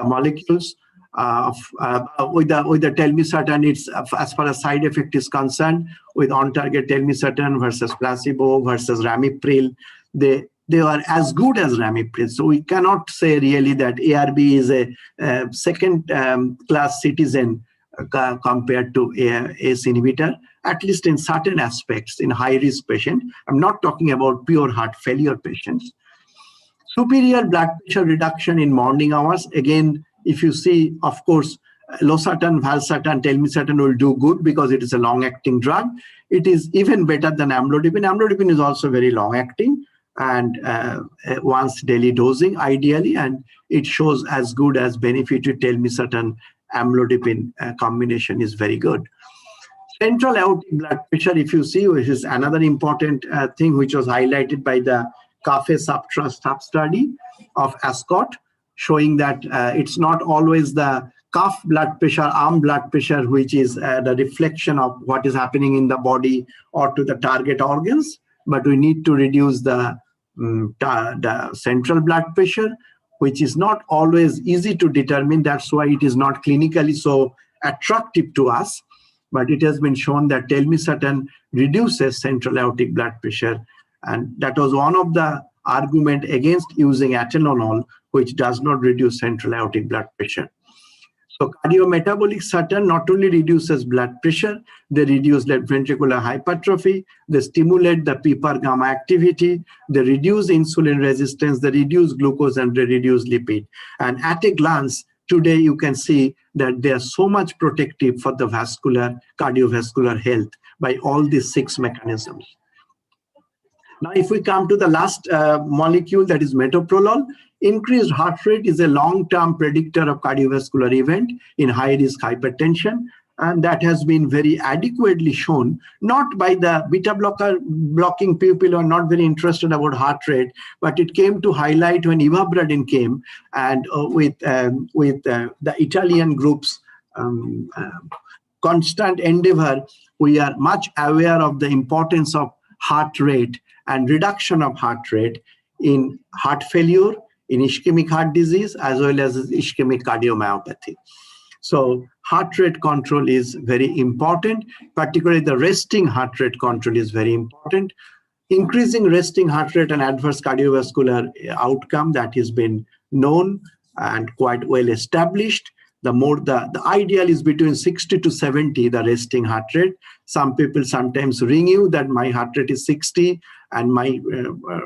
molecules. With the telmisartan, it's as far as side effect is concerned, with on-target telmisartan versus placebo versus ramipril, they are as good as ramipril. So we cannot say really that ARB is a second class citizen compared to ACE inhibitor, at least in certain aspects in high-risk patients. I'm not talking about pure heart failure patients. Superior blood pressure reduction in morning hours. Again, if you see, of course, losartan, valsartan, telmisartan will do good because it is a long-acting drug. It is even better than amlodipine. Amlodipine is also very long-acting and once daily dosing ideally, and it shows as good as benefit with telmisartan amlodipine combination is very good. Central aortic blood pressure, if you see, which is another important thing which was highlighted by the CAFE-SUBTRA sub-study of Ascot, showing that it's not always the cuff blood pressure, arm blood pressure, which is the reflection of what is happening in the body or to the target organs, but we need to reduce the central blood pressure, which is not always easy to determine. That's why it is not clinically so attractive to us. But it has been shown that telmisartan reduces central aortic blood pressure. And that was one of the argument against using atenolol, which does not reduce central aortic blood pressure. So cardiometabolic sartan not only reduces blood pressure, they reduce left ventricular hypertrophy, they stimulate the PPAR gamma activity, they reduce insulin resistance, they reduce glucose, and they reduce lipid. And at a glance, today you can see that they are so much protective for the cardiovascular health by all these 6 mechanisms. Now, if we come to the last molecule, that is metoprolol, increased heart rate is a long-term predictor of cardiovascular event in high-risk hypertension, and that has been very adequately shown, not by the beta blocking people who are not very interested about heart rate, but it came to highlight when ivabradine came, and with the Italian group's constant endeavor, we are much aware of the importance of heart rate and reduction of heart rate in heart failure, in ischemic heart disease, as well as ischemic cardiomyopathy. So heart rate control is very important, particularly the resting heart rate control is very important. Increasing resting heart rate and adverse cardiovascular outcome, that has been known and quite well established. The ideal is between 60 to 70, the resting heart rate. Some people sometimes ring you that my heart rate is 60 and my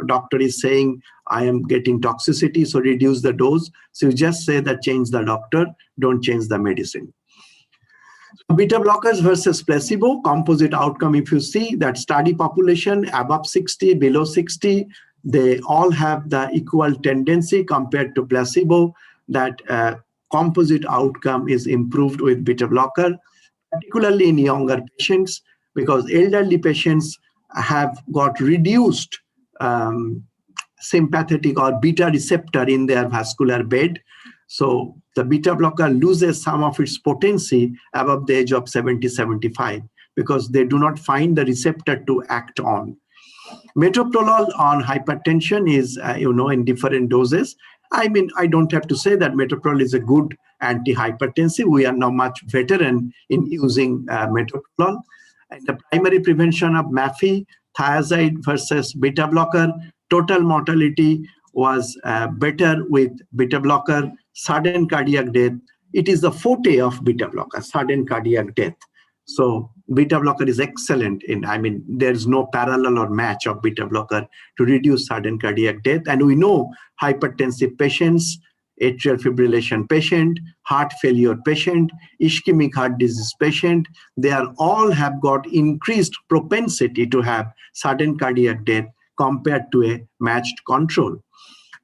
doctor is saying I am getting toxicity, so reduce the dose. So you just say that change the doctor, don't change the medicine. Beta blockers versus placebo, composite outcome, if you see that study population above 60, below 60, they all have the equal tendency compared to placebo, that composite outcome is improved with beta blocker, particularly in younger patients, because elderly patients have got reduced sympathetic or beta receptor in their vascular bed. So the beta blocker loses some of its potency above the age of 70, 75, because they do not find the receptor to act on. Metoprolol on hypertension is, in different doses. I mean, I don't have to say that metoprolol is a good antihypertensive. We are now much veteran in using metoprolol. And the primary prevention of MAFI, thiazide versus beta blocker, total mortality was better with beta blocker. Sudden cardiac death, it is the forte of beta blocker, sudden cardiac death. So beta blocker is excellent there's no parallel or match of beta blocker to reduce sudden cardiac death. And we know hypertensive patients, atrial fibrillation patient, heart failure patient, ischemic heart disease patient, they are all have got increased propensity to have sudden cardiac death compared to a matched control.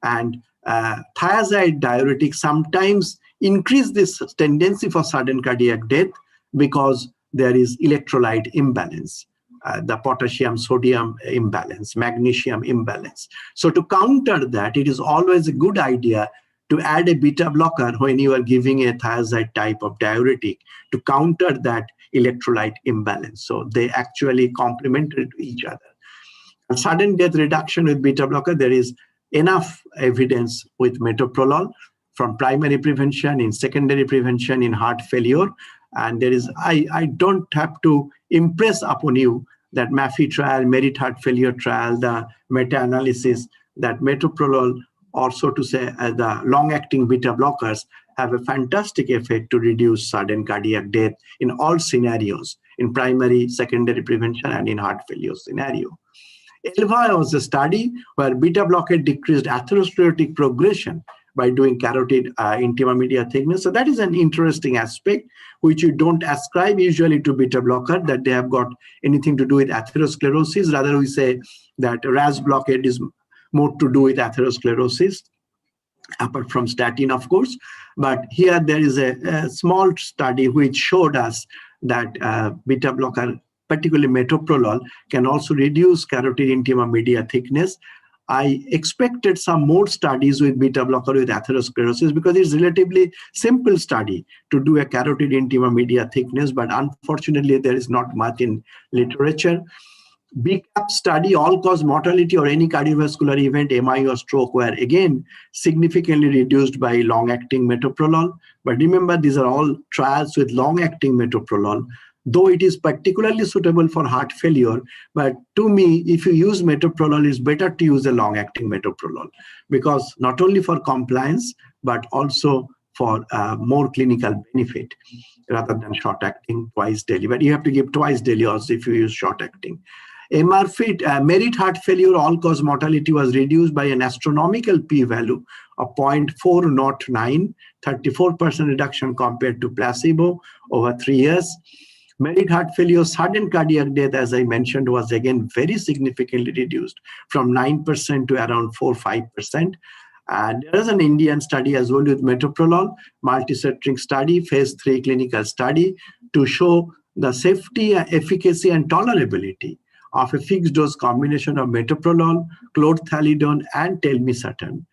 And thiazide diuretic sometimes increase this tendency for sudden cardiac death because there is electrolyte imbalance, the potassium-sodium imbalance, magnesium imbalance. So to counter that, it is always a good idea to add a beta blocker when you are giving a thiazide type of diuretic to counter that electrolyte imbalance. So they actually complement each other. And sudden death reduction with beta blocker, there is enough evidence with metoprolol from primary prevention, in secondary prevention, in heart failure. And there is, I don't have to impress upon you that MAFI trial, Merit Heart Failure trial, the meta-analysis, that metoprolol, or so to say, the long-acting beta blockers have a fantastic effect to reduce sudden cardiac death in all scenarios, in primary, secondary prevention, and in heart failure scenario. ELVA was a study where beta blockade decreased atherosclerotic progression by doing carotid intima media thickness. So that is an interesting aspect which you don't ascribe usually to beta blocker, that they have got anything to do with atherosclerosis. Rather, we say that RAS blockade is more to do with atherosclerosis, apart from statin, of course. But here there is a small study which showed us that beta blocker, particularly metoprolol, can also reduce carotid intima media thickness. I expected some more studies with beta blocker with atherosclerosis because it's relatively simple study to do a carotid intima media thickness, but unfortunately there is not much in literature. BCAP study, all-cause mortality or any cardiovascular event, MI or stroke, were again significantly reduced by long-acting metoprolol. But remember, these are all trials with long-acting metoprolol, though it is particularly suitable for heart failure. But to me, if you use metoprolol, it's better to use a long-acting metoprolol, because not only for compliance, but also for more clinical benefit rather than short-acting twice daily. But you have to give twice daily also if you use short-acting. Merit Heart Failure all-cause mortality was reduced by an astronomical p-value of 0.409, 34% reduction compared to placebo over 3 years. Merit Heart Failure sudden cardiac death, as I mentioned, was again very significantly reduced from 9% to around 4-5%. And there is an Indian study as well with metoprolol, multi-centric study, phase 3 clinical study, to show the safety, efficacy, and tolerability of a fixed dose combination of metoprolol, chlorthalidone, and telmisartan.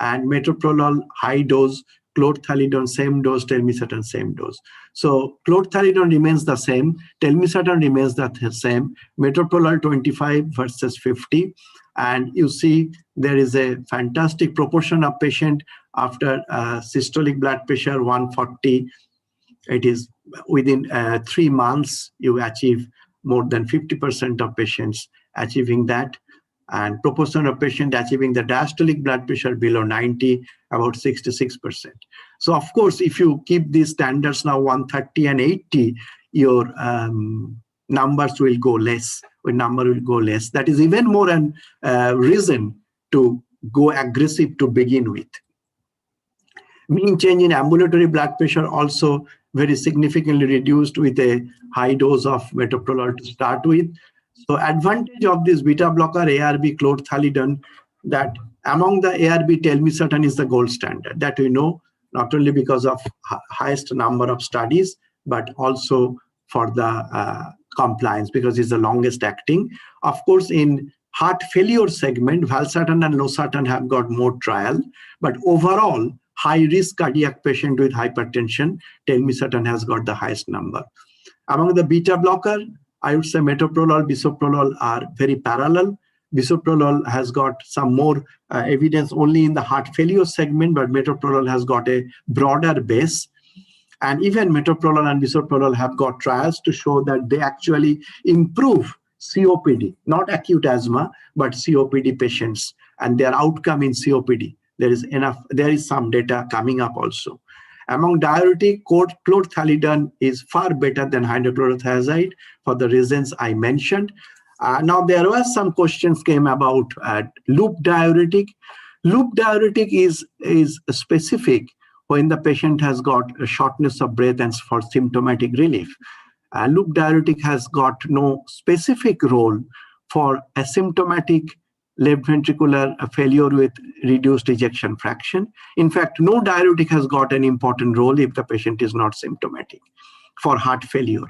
And metoprolol high dose clothianidone same dose, telmisartan same dose. So clothianidone remains the same, telmisartan remains the same, metoprolol 25 versus 50. And you see there is a fantastic proportion of patient after systolic blood pressure 140. It is within 3 months, you achieve more than 50% of patients achieving that. And proportion of patients achieving the diastolic blood pressure below 90, about 66%. So of course, if you keep these standards now 130 and 80, your numbers will go less. That is even more an reason to go aggressive to begin with. Mean change in ambulatory blood pressure also very significantly reduced with a high dose of metoprolol to start with. So advantage of this beta blocker ARB clothianidone, that among the ARB telmisartan is the gold standard, that we know, not only because of highest number of studies, but also for the compliance, because it's the longest acting. Of course, in heart failure segment, valsartan and losartan have got more trial, but overall, high risk cardiac patient with hypertension, telmisartan has got the highest number. Among the beta blocker, I would say metoprolol, bisoprolol are very parallel. Bisoprolol has got some more evidence only in the heart failure segment, but metoprolol has got a broader base. And even metoprolol and bisoprolol have got trials to show that they actually improve COPD, not acute asthma, but COPD patients and their outcome in COPD. There is some data coming up also. Among diuretic, clothianidone is far better than hydrochlorothiazide for the reasons I mentioned. Now there were some questions came about loop diuretic. Loop diuretic is specific when the patient has got a shortness of breath and for symptomatic relief. Loop diuretic has got no specific role for asymptomatic left ventricular failure with reduced ejection fraction. In fact, no diuretic has got an important role if the patient is not symptomatic for heart failure.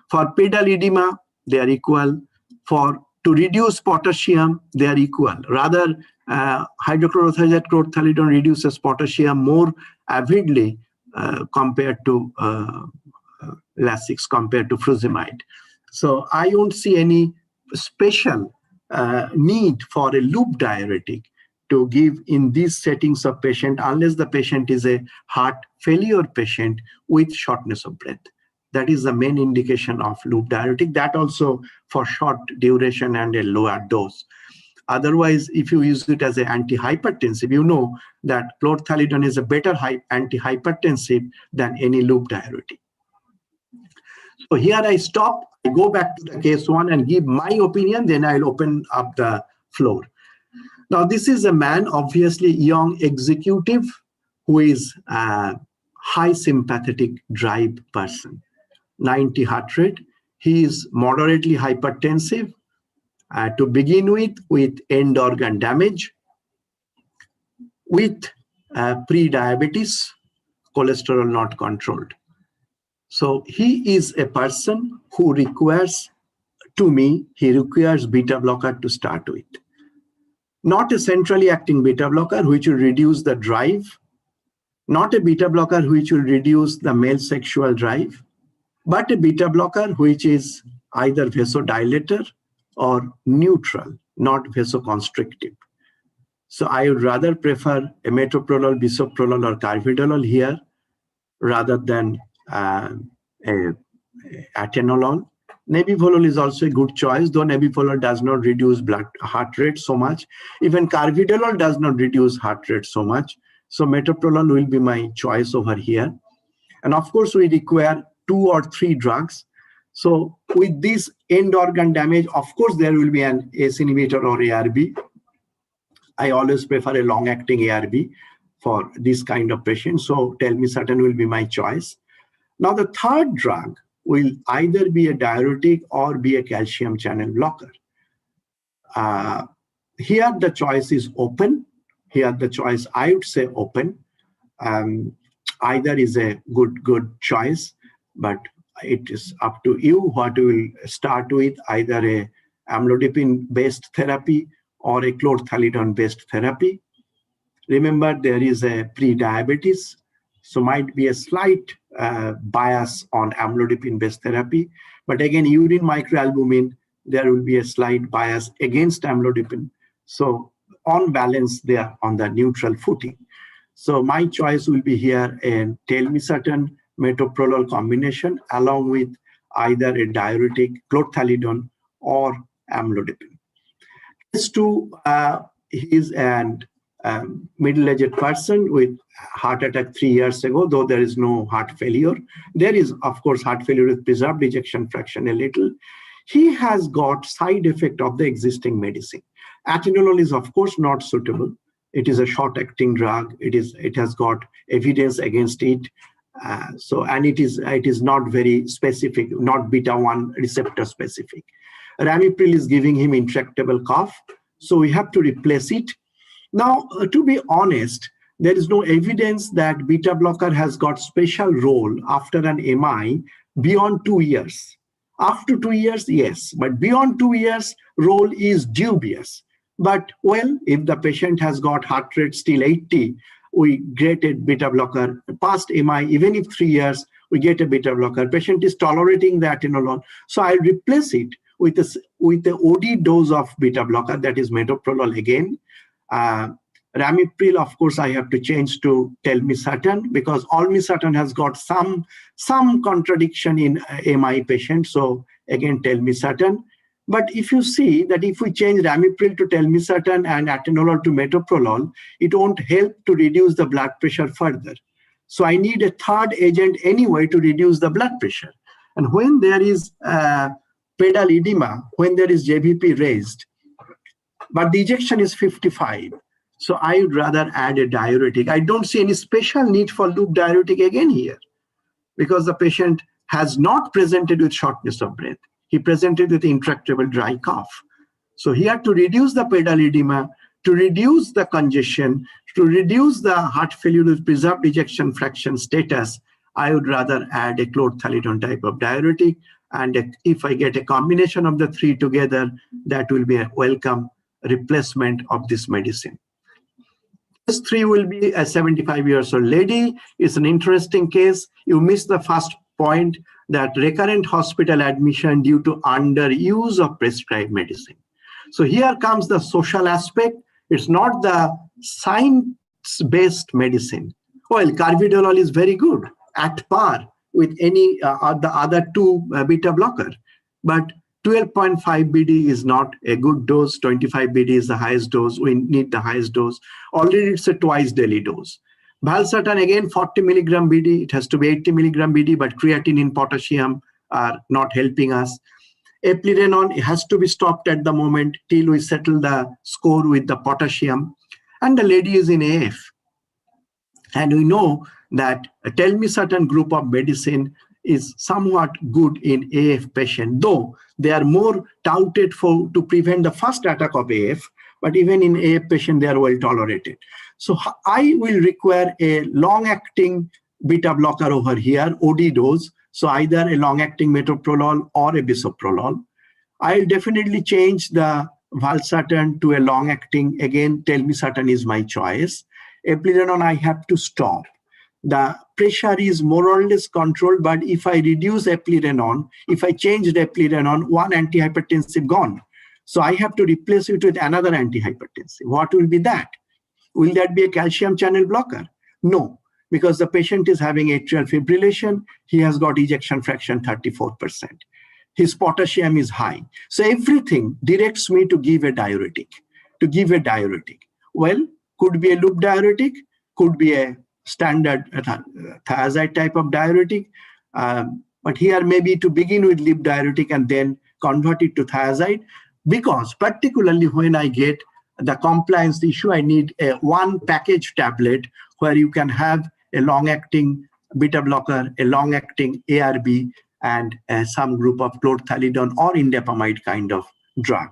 For pedal edema, they are equal. To reduce potassium, they are equal. Rather, hydrochlorothiazide clothianidone reduces potassium more avidly compared to Lasix, compared to furosemide. So I don't see any special need for a loop diuretic to give in these settings of patient unless the patient is a heart failure patient with shortness of breath. That is the main indication of loop diuretic, that also for short duration and a lower dose. Otherwise, if you use it as an antihypertensive, you know that clothianidone is a better antihypertensive than any loop diuretic. So here I stop. I go back to the case one and give my opinion, then I'll open up the floor. Now, this is a man, obviously young executive, who is a high sympathetic drive person, 90 heart rate. He is moderately hypertensive to begin with end organ damage, with pre-diabetes, cholesterol not controlled. So he is a person who requires, to me, he requires beta blocker to start with. Not a centrally acting beta blocker which will reduce the drive, not a beta blocker which will reduce the male sexual drive, but a beta blocker which is either vasodilator or neutral, not vasoconstrictive. So I would rather prefer a metoprolol, bisoprolol, or carvedilol here rather than atenolol. Nebivolol is also a good choice, though nebivolol does not reduce heart rate so much. Even carvedilol does not reduce heart rate so much. So metoprolol will be my choice over here. And of course, we require 2 or 3 drugs. So with this end organ damage, of course, there will be an ACE inhibitor or ARB. I always prefer a long-acting ARB for this kind of patient. So telmisartan will be my choice. Now, the third drug will either be a diuretic or be a calcium channel blocker. Here, the choice is open. Here, the choice, I would say open. Either is a good choice, but it is up to you what you will start with, either a amlodipine-based therapy or a clothianidone-based therapy. Remember, there is a pre-diabetes, So might be a slight bias on amlodipine-based therapy. But again, urine microalbumin, there will be a slight bias against amlodipine. So on balance, they are on the neutral footing. So my choice will be here in telmisartan metoprolol combination along with either a diuretic, clothalidone, or amlodipine. Case 2, he is a middle-aged person with heart attack 3 years ago, though there is no heart failure. There is, of course, heart failure with preserved ejection fraction a little. He has got side effect of the existing medicine. Atenolol is, of course, not suitable. It is a short-acting drug. It has got evidence against it. And it is not very specific, not beta-1 receptor specific. Ramipril is giving him intractable cough, so we have to replace it. Now, to be honest, there is no evidence that beta blocker has got special role after an MI beyond 2 years. After 2 years, yes, but beyond 2 years, role is dubious. But well, if the patient has got heart rate still 80, we get a beta blocker. Past MI, even if 3 years, we get a beta blocker. Patient is tolerating the atenolol, so I'll replace it with the OD dose of beta blocker, that is metoprolol again. Ramipril, of course, I have to change to telmisartan because olmesartan has got some contradiction in MI patient. So again, telmisartan. But if you see that if we change ramipril to telmisartan and atenolol to metoprolol, it won't help to reduce the blood pressure further. So I need a third agent anyway to reduce the blood pressure. And when there is pedal edema, when there is JVP raised, but the ejection is 55, so I would rather add a diuretic. I don't see any special need for loop diuretic again here because the patient has not presented with shortness of breath. He presented with intractable dry cough. So he had to reduce the pedal edema, to reduce the congestion, to reduce the heart failure with preserved ejection fraction status. I would rather add a clothalidone type of diuretic. And if I get a combination of the three together, that will be a welcome replacement of this medicine. Case 3 will be a 75-year-old lady. It's an interesting case. You missed the first point, that recurrent hospital admission due to underuse of prescribed medicine. So here comes the social aspect. It's not the science-based medicine. Well, carvedilol is very good, at par with any of the other two beta blocker. But 12.5 BD is not a good dose. 25 BD is the highest dose. We need the highest dose. Already it's a twice daily dose. Valsartan, again, 40 milligram BD. It has to be 80 milligram BD, but creatinine, potassium are not helping us. Eplerenone has to be stopped at the moment till we settle the score with the potassium. And the lady is in AF. And we know that a telmisartan group of medicine is somewhat good in AF patient, though they are more touted to prevent the first attack of AF, but even in AF patient, they are well tolerated. So I will require a long-acting beta blocker over here, OD dose. So either a long-acting metoprolol or a bisoprolol. I'll definitely change the valsartan to a long-acting. Again, telmisartan is my choice. Eplerenone, I have to stop. The pressure is more or less controlled, but if I reduce eplerenone, if I change the eplerenone, one antihypertensive gone. So I have to replace it with another antihypertensive. What will be that? Will that be a calcium channel blocker? No, because the patient is having atrial fibrillation. He has got ejection fraction 34%. His potassium is high. So everything directs me to give a diuretic, Well, could be a loop diuretic, could be a standard thiazide type of diuretic. But here maybe to begin with loop diuretic and then convert it to thiazide, because particularly when I get the compliance issue, I need a one package tablet where you can have a long-acting beta blocker, a long-acting ARB, and some group of clothalidone or indapamide kind of drug.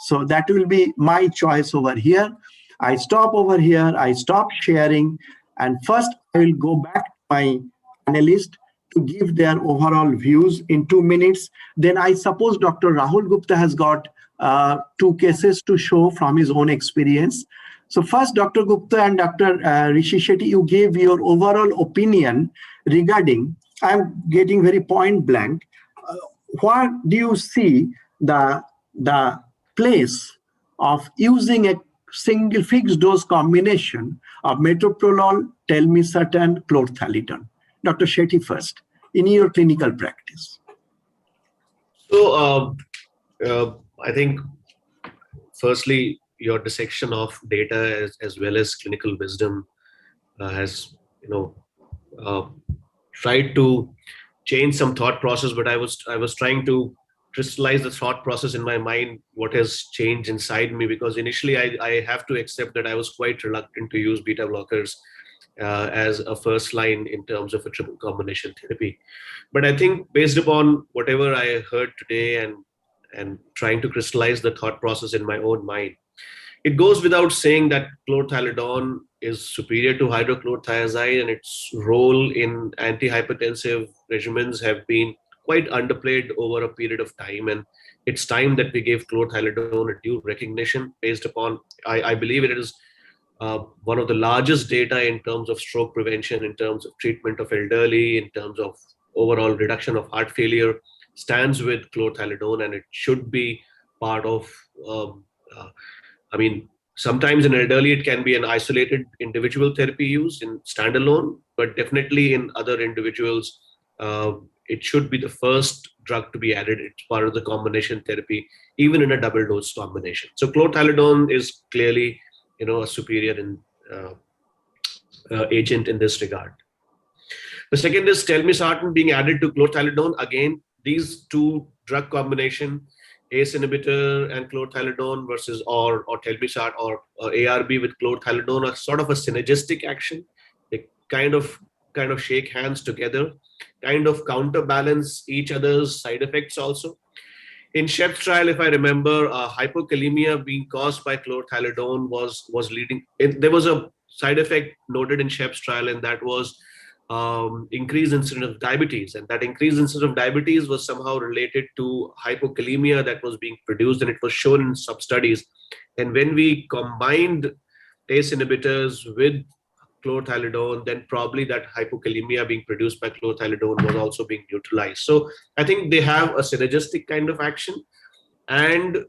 So that will be my choice over here. I stop over here, I stop sharing, and first I will go back to my panelist to give their overall views in 2 minutes. Then I suppose Dr. Rahul Gupta has got 2 cases to show from his own experience. So first, Dr. Gupta and Dr. Rishi Sethi, you gave your overall opinion regarding, I'm getting very point blank, what do you see the place of using a single fixed dose combination of metoprolol, telmisartan, chlorthalidone? Dr. Sethi first, in your clinical practice. So I think firstly, your dissection of data as well as clinical wisdom has, tried to change some thought process, but I was trying to crystallize the thought process in my mind, what has changed inside me, because initially I have to accept that I was quite reluctant to use beta blockers as a first line in terms of a triple combination therapy. But I think based upon whatever I heard today and trying to crystallize the thought process in my own mind, it goes without saying that chlorthalidone is superior to hydrochlorothiazide, and its role in antihypertensive regimens have been quite underplayed over a period of time. And it's time that we gave chlorthalidone a due recognition based upon, I believe it is one of the largest data in terms of stroke prevention, in terms of treatment of elderly, in terms of overall reduction of heart failure, stands with chlorthalidone, and it should be part of sometimes in elderly, it can be an isolated individual therapy used in standalone, but definitely in other individuals, it should be the first drug to be added. It's part of the combination therapy, even in a double dose combination. So chlorthalidone is clearly, a superior agent in this regard. The second is telmisartan being added to chlorthalidone. Again, these two drug combination, ACE inhibitor and chlorthalidone versus or telmisartan or ARB with chlorthalidone, are sort of a synergistic action. They kind of shake hands together, kind of counterbalance each other's side effects also. In Shep's trial, if I remember, hypokalemia being caused by chlorthalidone was leading. There was a side effect noted in Shep's trial, and that was increased incidence of diabetes, and that increased incidence of diabetes was somehow related to hypokalemia that was being produced, and it was shown in sub-studies. And when we combined ACE inhibitors with chlorthalidone, then probably that hypokalemia being produced by chlorthalidone was also being neutralized. So I think they have a synergistic kind of action, and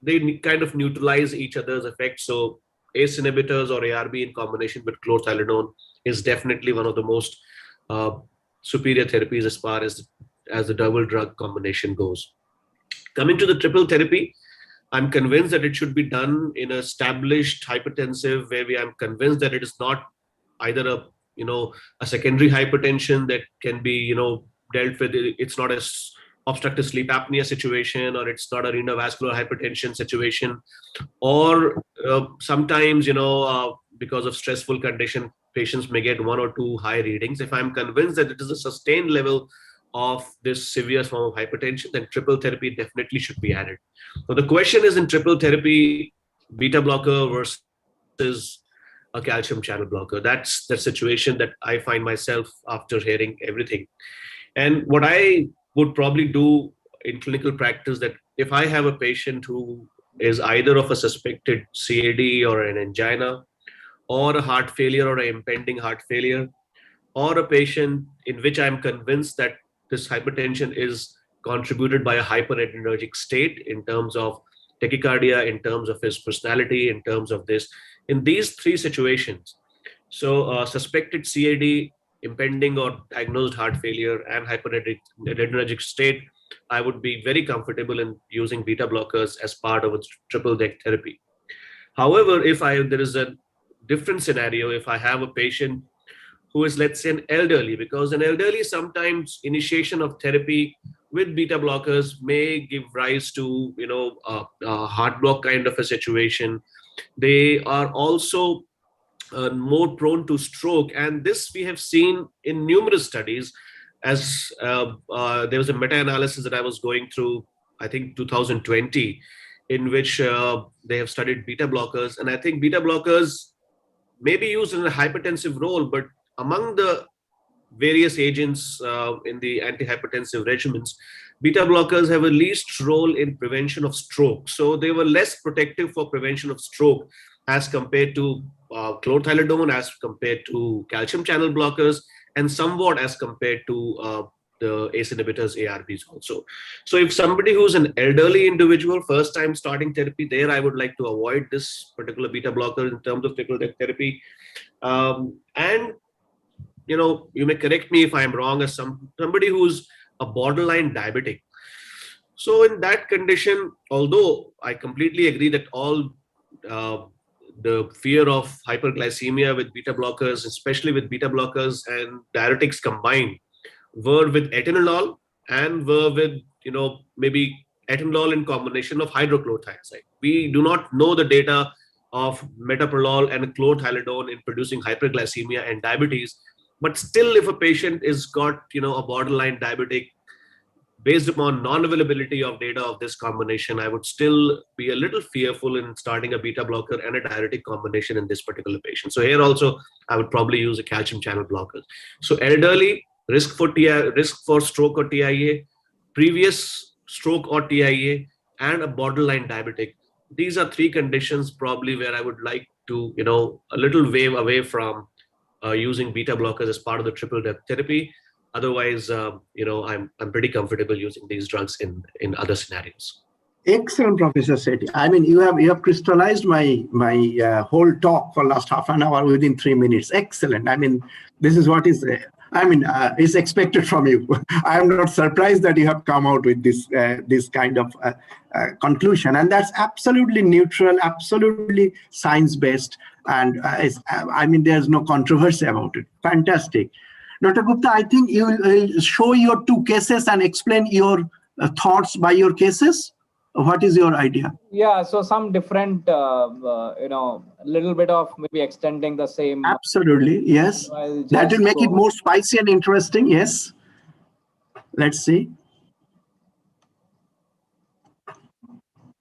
they kind of neutralize each other's effects. So ACE inhibitors or ARB in combination with chlorthalidone is definitely one of the most superior therapies as far as the double drug combination goes. Coming to the triple therapy, I'm convinced that it should be done in an established hypertensive where I'm convinced that it is not either a secondary hypertension that can be dealt with. It's not a obstructive sleep apnea situation, or it's not a renovascular hypertension situation, or sometimes because of stressful condition, patients may get 1 or 2 high readings. If I'm convinced that it is a sustained level of this severe form of hypertension, then triple therapy definitely should be added. So the question is, in triple therapy, beta blocker versus a calcium channel blocker. That's the situation that I find myself after hearing everything. And what I would probably do in clinical practice, that if I have a patient who is either of a suspected CAD or an angina, or a heart failure or an impending heart failure, or a patient in which I'm convinced that this hypertension is contributed by a hyperadrenergic state in terms of tachycardia, in terms of his personality, in terms of this, in these 3 situations, so suspected CAD, impending or diagnosed heart failure, and hyperadrenergic state, I would be very comfortable in using beta blockers as part of a triple deck therapy. However, if there is a different scenario, if I have a patient who is, let's say, an elderly, because an elderly, sometimes initiation of therapy with beta blockers may give rise to a heart block kind of a situation. They are also more prone to stroke, and this we have seen in numerous studies. As there was a meta-analysis that I was going through, I think 2020, in which they have studied beta blockers, and I think beta blockers may be used in a hypertensive role, but among the various agents in the antihypertensive regimens, beta blockers have a least role in prevention of stroke. So they were less protective for prevention of stroke. as compared to chlorthalidone, as compared to calcium channel blockers, and somewhat as compared to the ACE inhibitors, ARBs also. So if somebody who's an elderly individual, first time starting therapy, there I would like to avoid this particular beta blocker in terms of triple therapy. And you may correct me if I'm wrong, as somebody who's a borderline diabetic. So in that condition, although I completely agree that all the fear of hyperglycemia with beta blockers, especially with beta blockers and diuretics combined, were with atenolol and were with, maybe atenolol in combination of hydrochlorothiazide. We do not know the data of metoprolol and chlorthalidone in producing hyperglycemia and diabetes. But still, if a patient is got, a borderline diabetic, based upon non-availability of data of this combination, I would still be a little fearful in starting a beta blocker and a diuretic combination in this particular patient. So here also, I would probably use a calcium channel blocker. So elderly, risk for stroke or TIA, previous stroke or TIA, and a borderline diabetic. These are three conditions probably where I would like to, a little wave away from using beta blockers as part of the triple therapy. Otherwise, I'm pretty comfortable using these drugs in other scenarios. Excellent, Professor Sethi. I mean, you have crystallized my whole talk for last half an hour within 3 minutes. Excellent. I mean, this is what is is expected from you. I am not surprised that you have come out with this kind of conclusion, and that's absolutely neutral, absolutely science-based, and there's no controversy about it. Fantastic. Dr. Gupta, I think you will show your two cases and explain your thoughts by your cases. What is your idea? Yeah, so some different, little bit of maybe extending the same. Absolutely, yes. That will make it more spicy and interesting, yes. Let's see.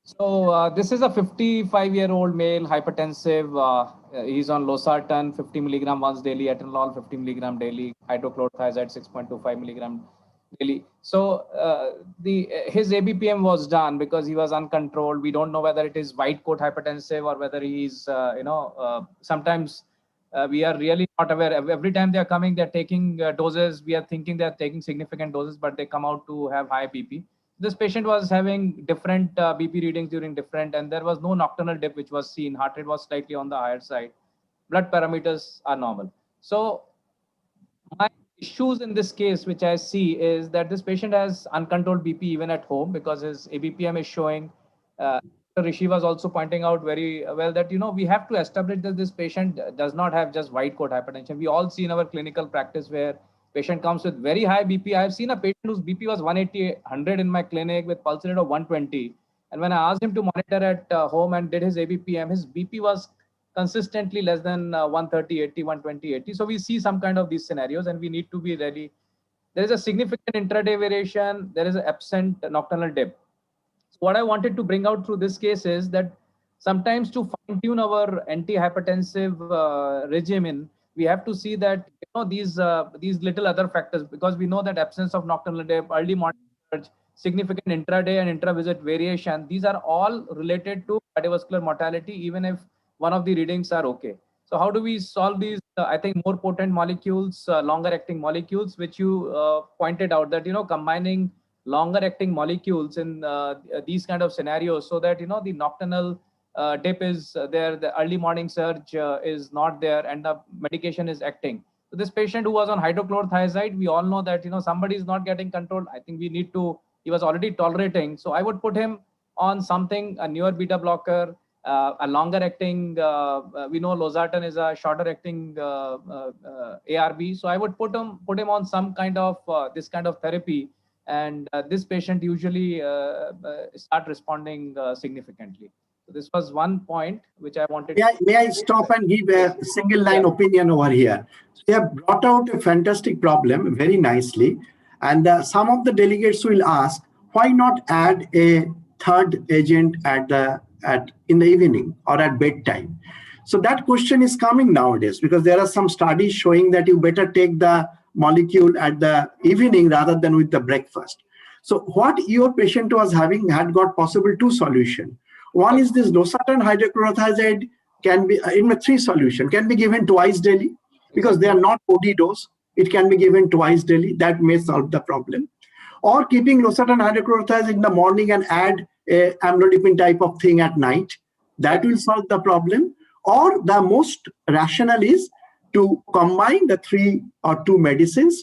So this is a 55-year-old male, hypertensive. He's on losartan, 50 milligram once daily, atenolol, 50 milligram daily, hydrochlorothiazide, 6.25 milligram daily. So his ABPM was done because he was uncontrolled. We don't know whether it is white coat hypertensive or whether he's, sometimes we are really not aware. Every time they're coming, they're taking doses. We are thinking they're taking significant doses, but they come out to have high BP. This patient was having different BP readings during different, and there was no nocturnal dip which was seen. Heart rate was slightly on the higher side. Blood parameters are normal. So my issues in this case, which I see, is that this patient has uncontrolled BP even at home because his ABPM is showing. Rishi was also pointing out very well that, we have to establish that this patient does not have just white coat hypertension. We all see in our clinical practice where patient comes with very high BP. I have seen a patient whose BP was 180, 100 in my clinic with pulse rate of 120. And when I asked him to monitor at home and did his ABPM, his BP was consistently less than 130, 80, 120, 80. So we see some kind of these scenarios, and we need to be ready. There is a significant intraday variation. There is an absent nocturnal dip. So what I wanted to bring out through this case is that sometimes to fine tune our antihypertensive regimen, we have to see that these little other factors, because we know that absence of nocturnal dip, early morning surge, significant intraday and intra-visit variation, these are all related to cardiovascular mortality, even if one of the readings are okay. So how do we solve these? I think more potent molecules, longer acting molecules, which you pointed out that, combining longer acting molecules in these kind of scenarios so that, the nocturnal dip is there, the early morning surge is not there, and the medication is acting. So this patient who was on hydrochlorothiazide, we all know that, somebody is not getting controlled. I think we need to, he was already tolerating. So I would put him on something, a newer beta blocker, a longer acting, we know losartan is a shorter acting ARB. So I would put him on some kind of this kind of therapy. And this patient usually start responding significantly. So this was one point which I wanted. May I stop and give a single line opinion over here? So you have brought out a fantastic problem very nicely. And some of the delegates will ask, why not add a third agent in the evening or at bedtime? So that question is coming nowadays because there are some studies showing that you better take the molecule at the evening rather than with the breakfast. So what your patient was having had got possible two solutions. One is this losartan hydrochlorothiazide can be in a 3 solution, can be given twice daily because they are not OD dose. It can be given twice daily. That may solve the problem. Or keeping losartan hydrochlorothiazide in the morning and add a amlodipine type of thing at night. That will solve the problem. Or the most rational is to combine the 3 or 2 medicines,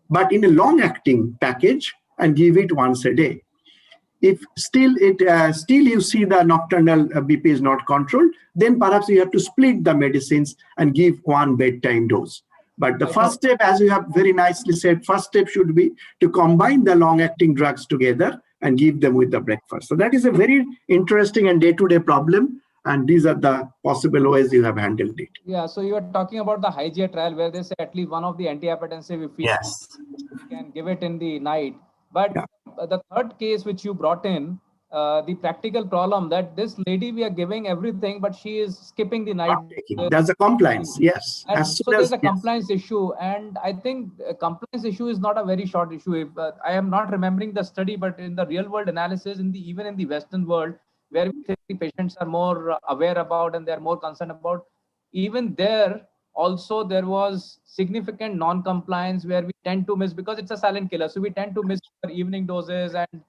but in a long-acting package and give it once a day. If still you see the nocturnal BP is not controlled, then perhaps you have to split the medicines and give 1 bedtime dose. But the first step, as you have very nicely said, first step should be to combine the long-acting drugs together and give them with the breakfast. So that is a very interesting and day-to-day problem. And these are the possible ways you have handled it. Yeah, so you are talking about the HYGEA trial where they say at least one of the antihypertensive, if we can give it in the night. But the third case which you brought in, the practical problem that this lady, we are giving everything, but she is skipping the night. There's a compliance, yes. And so there's a compliance issue. And I think a compliance issue is not a very short issue. If, I am not remembering the study, but in the real world analysis, even in the Western world, where we think the patients are more aware about and they're more concerned about, even there also there was significant non-compliance where we tend to miss, because it's a silent killer. So we tend to miss our evening doses. And,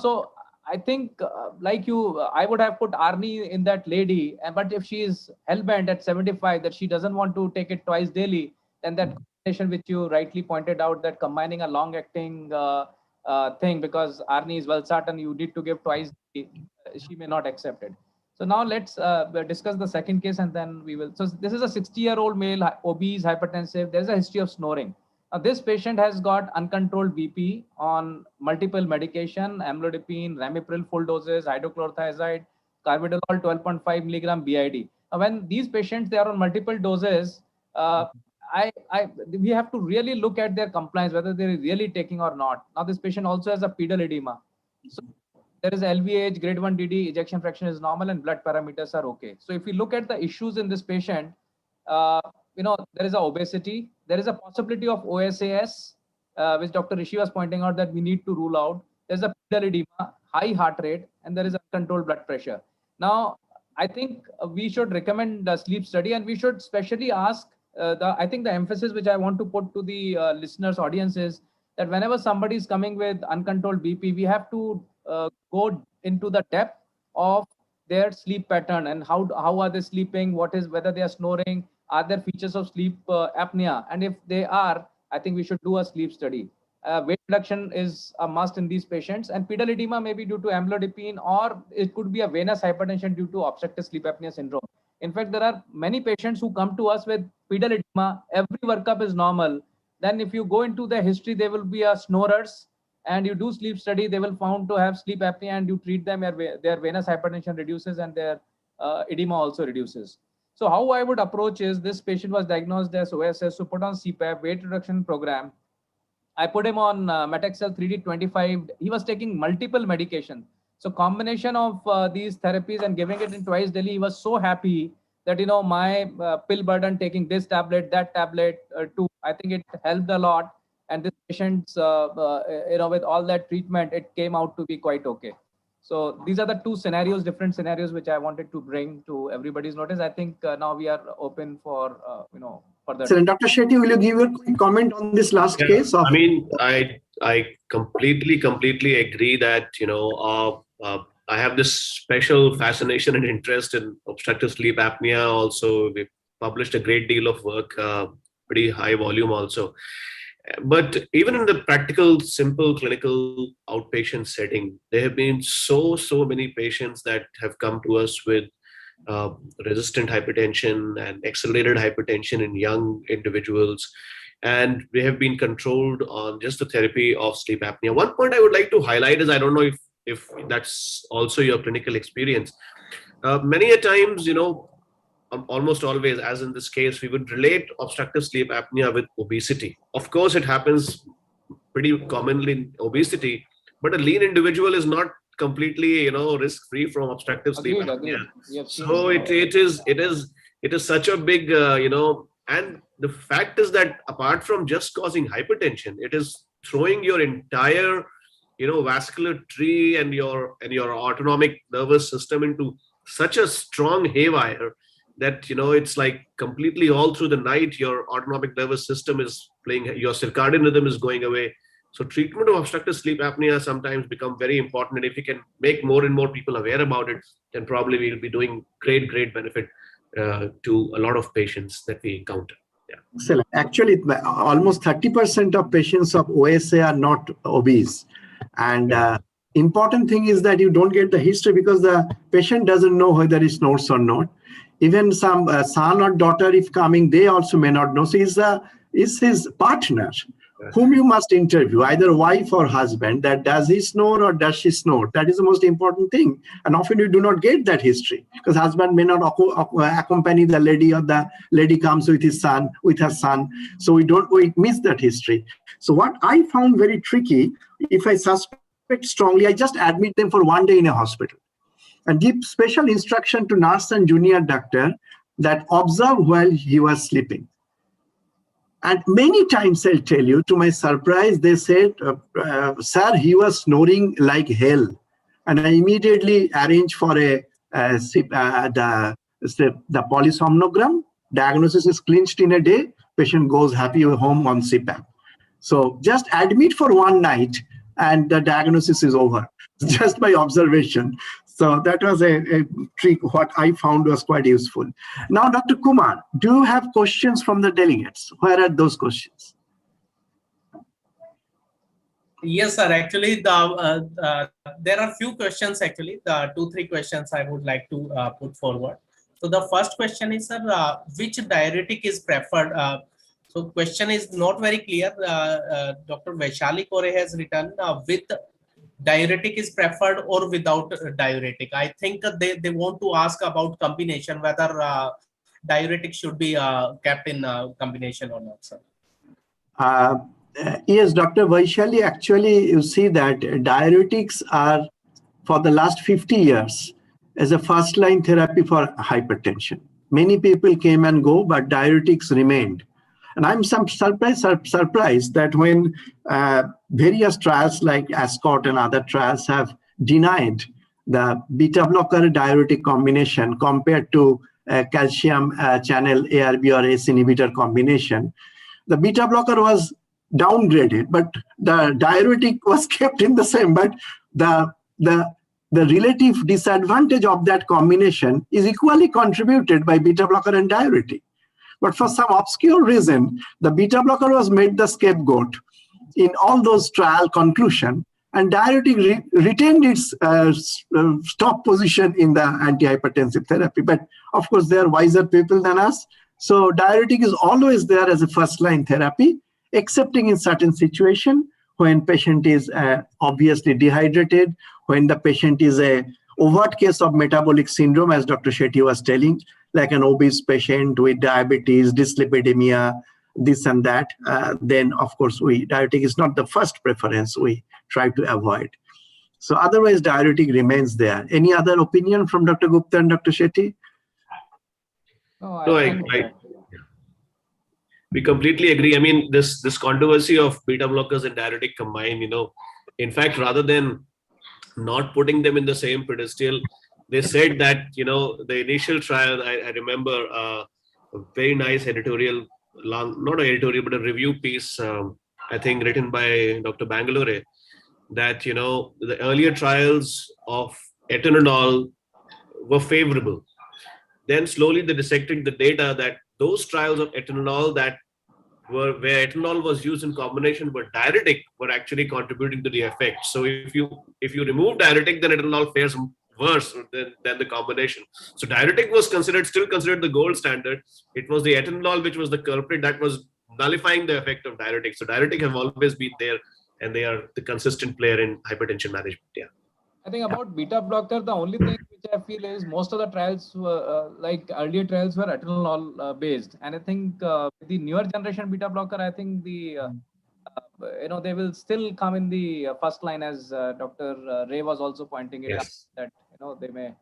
so I think like you, I would have put Arnie in that lady, but if she is hellbent at 75 that she doesn't want to take it twice daily, then that combination which you rightly pointed out, that combining a long-acting thing, because Arnie is valsartan, you need to give twice daily, she may not accept it. So now let's discuss the second case and then we will. So this is a 60-year-old male, obese, hypertensive. There's a history of snoring. Now this patient has got uncontrolled BP on multiple medication, amlodipine, ramipril full doses, hydrochlorothiazide, carvedilol 12.5 milligram BID. Now when these patients, they are on multiple doses, we have to really look at their compliance, whether they're really taking or not. Now this patient also has a pedal edema. So there is LVH, grade 1 DD, ejection fraction is normal and blood parameters are okay. So if we look at the issues in this patient, there is a obesity, there is a possibility of OSAS, which Dr. Rishi was pointing out that we need to rule out. There's a pedal edema, high heart rate, and there is uncontrolled blood pressure. Now, I think we should recommend a sleep study, and we should specially ask, I think the emphasis which I want to put to the listeners' audience is that whenever somebody is coming with uncontrolled BP, we have to go into the depth of their sleep pattern and how are they sleeping, whether they are snoring, are there features of sleep apnea, and if they are, I think we should do a sleep study. Weight reduction is a must in these patients, and pedal edema may be due to amlodipine, or it could be a venous hypertension due to obstructive sleep apnea syndrome. In fact, there are many patients who come to us with pedal edema, every workup is normal. Then if you go into the history, they will be snorers, and you do sleep study, they will found to have sleep apnea, and you treat them, their venous hypertension reduces and their edema also reduces. So how I would approach is, this patient was diagnosed as OSS, so put on CPAP, weight reduction program. I put him on Metexel 3D25. He was taking multiple medication. So combination of these therapies and giving it in twice daily, he was so happy that, my pill burden, taking this tablet, that tablet too, I think it helped a lot. And this patient's, with all that treatment, it came out to be quite okay. So these are the two scenarios, different scenarios, which I wanted to bring to everybody's notice. I think now we are open for, further. So Dr. Sethi, will you give a quick comment on this last case? I mean, I completely agree that, I have this special fascination and interest in obstructive sleep apnea. Also, we've published a great deal of work, pretty high volume also. But even in the practical, simple clinical outpatient setting, there have been so many patients that have come to us with resistant hypertension and accelerated hypertension in young individuals. And they have been controlled on just the therapy of sleep apnea. One point I would like to highlight is, I don't know if that's also your clinical experience. Many a times, almost always, as in this case, we would relate obstructive sleep apnea with obesity. Of course, it happens pretty commonly in obesity, but a lean individual is not completely, risk-free from obstructive sleep apnea. So it is such a big, and the fact is that apart from just causing hypertension, it is throwing your entire, vascular tree and your autonomic nervous system into such a strong haywire that, it's like completely all through the night, your autonomic nervous system is playing, your circadian rhythm is going away. So treatment of obstructive sleep apnea sometimes become very important. And if you can make more and more people aware about it, then probably we'll be doing great benefit to a lot of patients that we encounter. Yeah. Excellent. Actually, almost 30% of patients of OSA are not obese. And important thing is that you don't get the history because the patient doesn't know whether he snores or not. Even some son or daughter, if coming, they also may not know. So it's his partner whom you must interview, either wife or husband, that does he snore or does she snore? That is the most important thing. And often you do not get that history because husband may not accompany the lady, or the lady comes with her son. So we miss that history. So what I found very tricky, if I suspect strongly, I just admit them for one day in a hospital and give special instruction to nurse and junior doctor that observe while he was sleeping. And many times I'll tell you, to my surprise, they said, sir, he was snoring like hell. And I immediately arranged for the polysomnogram. Diagnosis is clinched in a day. Patient goes happy home on CPAP. So just admit for one night and the diagnosis is over, just by observation. So that was a trick. What I found was quite useful. Now, Dr. Kumar, do you have questions from the delegates? Where are those questions? Yes, sir. Actually, there are few questions. Actually, the 2-3 questions I would like to put forward. So the first question is, sir, which diuretic is preferred? So question is not very clear. Dr. Vaishali Kore has written with diuretic is preferred or without diuretic. I think they want to ask about combination, whether diuretic should be kept in combination or not, sir. Yes, Dr. Vaishali, actually, you see that diuretics are, for the last 50 years, as a first-line therapy for hypertension. Many people came and go, but diuretics remained. And I'm surprised that when various trials like ASCOT and other trials have denied the beta blocker diuretic combination compared to calcium channel ARB or ACE inhibitor combination, the beta blocker was downgraded, but the diuretic was kept in the same. But the relative disadvantage of that combination is equally contributed by beta blocker and diuretic. But for some obscure reason, the beta blocker was made the scapegoat in all those trial conclusion, and diuretic retained its top position in the antihypertensive therapy. But of course, they are wiser people than us. So diuretic is always there as a first-line therapy, excepting in certain situation when patient is obviously dehydrated, when the patient is a overt case of metabolic syndrome, as Dr. Sethi was telling, like an obese patient with diabetes, dyslipidemia, this and that, then of course diuretic is not the first preference we try to avoid. So otherwise diuretic remains there. Any other opinion from Dr. Gupta and Dr. Sethi? We completely agree. I mean, this controversy of beta blockers and diuretic combined, in fact, rather than not putting them in the same pedestal, they said that, the initial trial, I remember a very nice editorial, not an editorial, but a review piece, I think written by Dr. Bangalore, that, the earlier trials of atenolol were favorable. Then slowly they dissected the data that those trials of atenolol where atenolol was used in combination with diuretic were actually contributing to the effect. So if you remove diuretic, then atenolol fares worse than the combination. So diuretic was still considered the gold standard. It was the atenolol which was the culprit that was nullifying the effect of diuretic. So diuretic have always been there, and they are the consistent player in hypertension management. Yeah. I think about beta blocker, the only thing which I feel is most of the trials were like earlier trials were atenolol based, and I think with the newer generation beta blocker, I think the they will still come in the first line, as Dr. Ray was also pointing it out, that they may.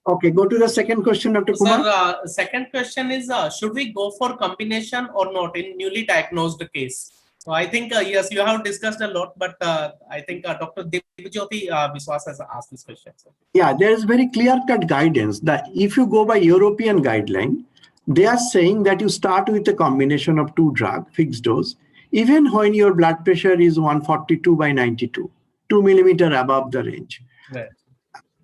Okay, go to the second question, Dr. Kumar. Sir, second question is, should we go for combination or not in newly diagnosed case? I think, yes, you have discussed a lot, but I think Dr. Digimed Biswas has asked this question. So. Yeah, there is very clear-cut guidance that if you go by European guideline, they are saying that you start with a combination of 2 drugs, fixed dose, even when your blood pressure is 142/92, 2 millimeter above the range. Right.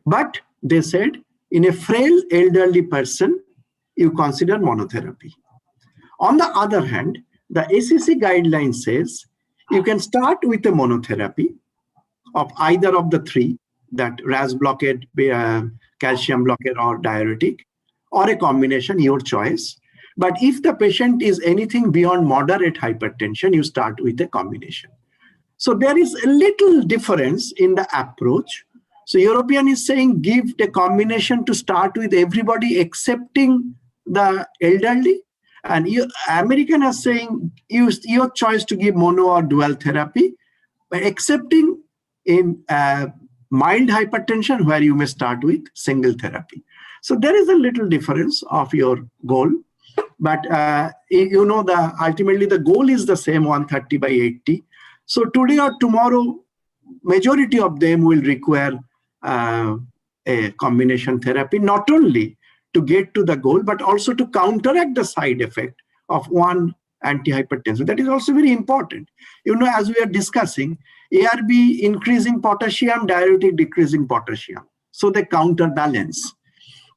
But they said in a frail elderly person, you consider monotherapy. On the other hand, the ACC guideline says you can start with a monotherapy of either of the 3, that RAS blockade, calcium blockade, or diuretic, or a combination, your choice. But if the patient is anything beyond moderate hypertension, you start with a combination. So there is a little difference in the approach. So European is saying give the combination to start with everybody excepting the elderly. And American are saying use your choice to give mono or dual therapy, by accepting in mild hypertension where you may start with single therapy. So there is a little difference of your goal, but ultimately the goal is the same, 130/80. So today or tomorrow, majority of them will require a combination therapy, not only to get to the goal, but also to counteract the side effect of one antihypertensive. That is also very important. As we are discussing, ARB increasing potassium, diuretic decreasing potassium. So they counterbalance.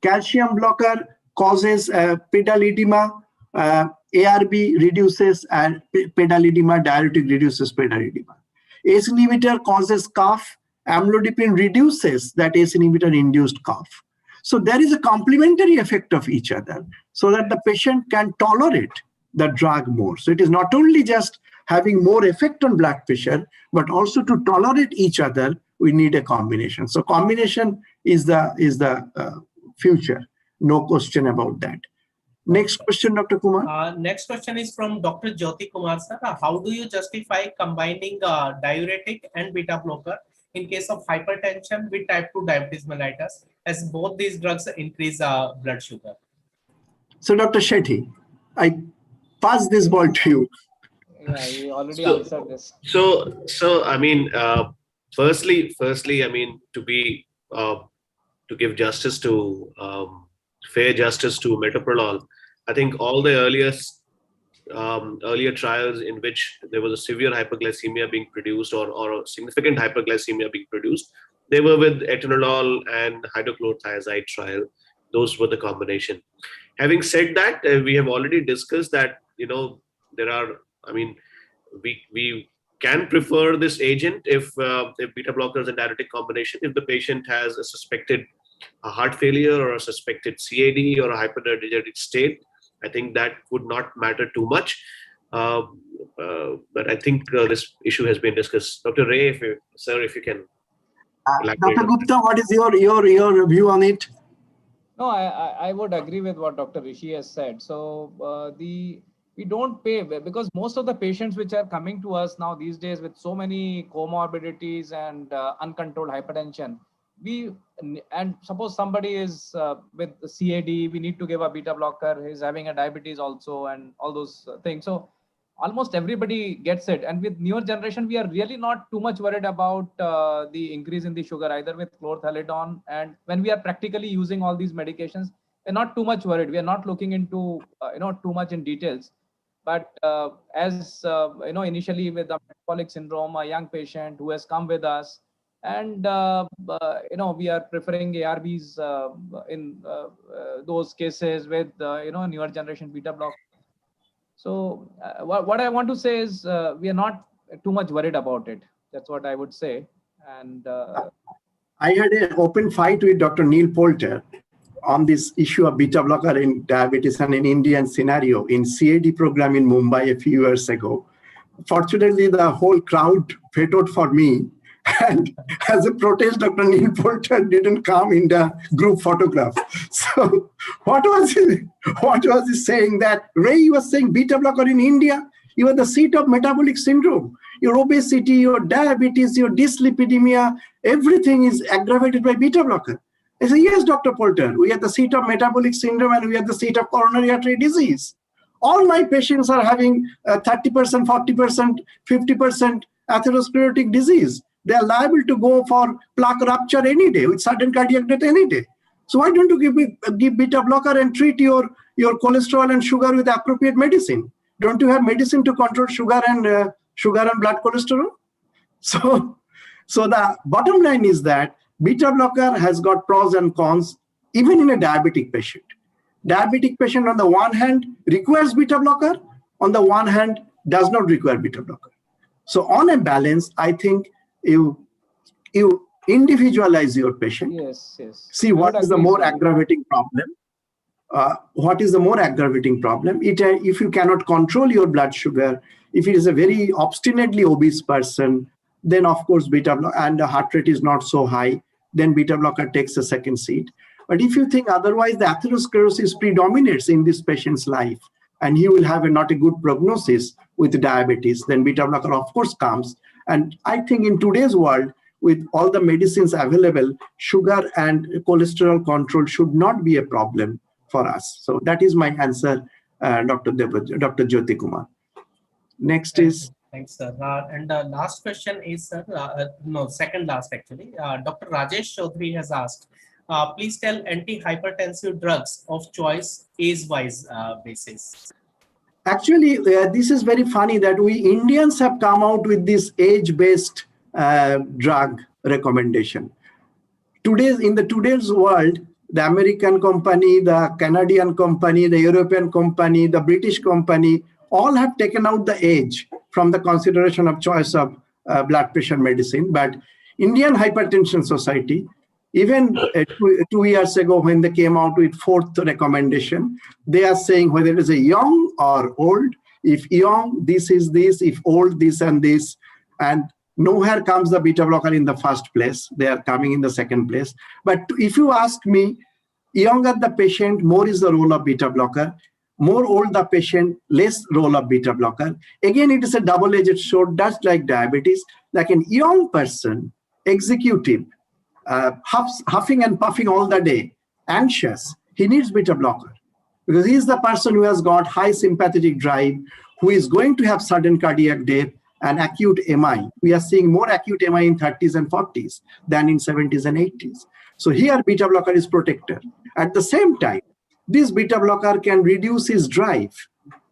Calcium blocker causes pedal edema, ARB reduces pedal edema, diuretic reduces pedal edema. ACE inhibitor causes cough, amlodipine reduces that ACE inhibitor induced cough. So there is a complementary effect of each other so that the patient can tolerate the drug more. So it is not only just having more effect on blood pressure, but also to tolerate each other, we need a combination. So combination is the future. No question about that. Next question, Dr. Kumar. Next question is from Dr. Jyoti Kumar, sir. How do you justify combining diuretic and beta blocker in case of hypertension with type 2 diabetes mellitus, as both these drugs increase blood sugar? So Dr. Sethi, I pass this ball to you. Yeah, you already answered this. So I mean, firstly, I mean, to give justice to fair justice to metoprolol, I think all the earlier trials in which there was a severe hyperglycemia being produced or a significant hyperglycemia being produced, they were with atenolol and hydrochlorothiazide trial. Those were the combination. Having said that, we have already discussed that, there are, I mean, we can prefer this agent if beta blockers and diuretic combination, if the patient has a suspected heart failure or a suspected CAD or a hyperdiuretic state. I think that would not matter too much. But I think this issue has been discussed. Dr. Ray, if you can. Dr. Gupta, what is your view on it? No, I would agree with what Dr. Rishi has said. So we don't pay, because most of the patients which are coming to us now these days with so many comorbidities and uncontrolled hypertension, and suppose somebody is with CAD, we need to give a beta blocker, he's having a diabetes also and all those things. So almost everybody gets it. And with newer generation, we are really not too much worried about the increase in the sugar, either with chlorthalidone. And when we are practically using all these medications, we're not too much worried. We are not looking into, too much in details. But as initially with the metabolic syndrome, a young patient who has come with us, and we are preferring ARBs in those cases with newer generation beta block. So what I want to say is we are not too much worried about it. That's what I would say. And I had an open fight with Dr. Neil Poulter on this issue of beta blocker in diabetes and in Indian scenario in CAD program in Mumbai a few years ago. Fortunately, the whole crowd vetoed for me. And as a protest, Dr. Neil Poulter didn't come in the group photograph. So what was he saying? That Ray was saying beta blocker in India, you are the seat of metabolic syndrome. Your obesity, your diabetes, your dyslipidemia, everything is aggravated by beta blocker. I said, yes, Dr. Poulter, we are the seat of metabolic syndrome and we are the seat of coronary artery disease. all my patients are having 30%, 40%, 50% atherosclerotic disease. They are liable to go for plaque rupture any day with sudden cardiac death any day. So why don't you give beta blocker and treat your cholesterol and sugar with appropriate medicine? Don't you have medicine to control sugar and blood cholesterol? So the bottom line is that beta blocker has got pros and cons, even in a diabetic patient. Diabetic patient on the one hand requires beta blocker, on the one hand does not require beta blocker. So on a balance, I think you individualize your patient. Yes. See what is the more aggravating problem. What is the more aggravating problem? If you cannot control your blood sugar, if it is a very obstinately obese person, then of course beta blocker and the heart rate is not so high, then beta blocker takes a second seat. But if you think otherwise, the atherosclerosis predominates in this patient's life, and he will have not a good prognosis with diabetes, then beta blocker of course comes. And I think in today's world, with all the medicines available, sugar and cholesterol control should not be a problem for us. So that is my answer, Dr. Jyoti Kumar. Next is. Thanks, sir. And the last question is, sir, second last actually. Dr. Rajesh Chaudhary has asked, please tell antihypertensive drugs of choice age-wise basis. Actually, this is very funny that we Indians have come out with this age-based drug recommendation. In today's world, the American company, the Canadian company, the European company, the British company, all have taken out the age from the consideration of choice of blood pressure medicine. But Indian Hypertension Society, even 2 years ago when they came out with fourth recommendation, they are saying whether it is a young or old, if young, this is this, if old, this and this, and nowhere comes the beta blocker in the first place. They are coming in the second place. But if you ask me, younger the patient, more is the role of beta blocker. More old the patient, less role of beta blocker. Again, it is a double-edged sword, just like diabetes. Like a young person, executive, huffing and puffing all the day, anxious, he needs beta blocker. Because he is the person who has got high sympathetic drive, who is going to have sudden cardiac death and acute MI. We are seeing more acute MI in 30s and 40s than in 70s and 80s. So here beta blocker is protector. At the same time, this beta blocker can reduce his drive.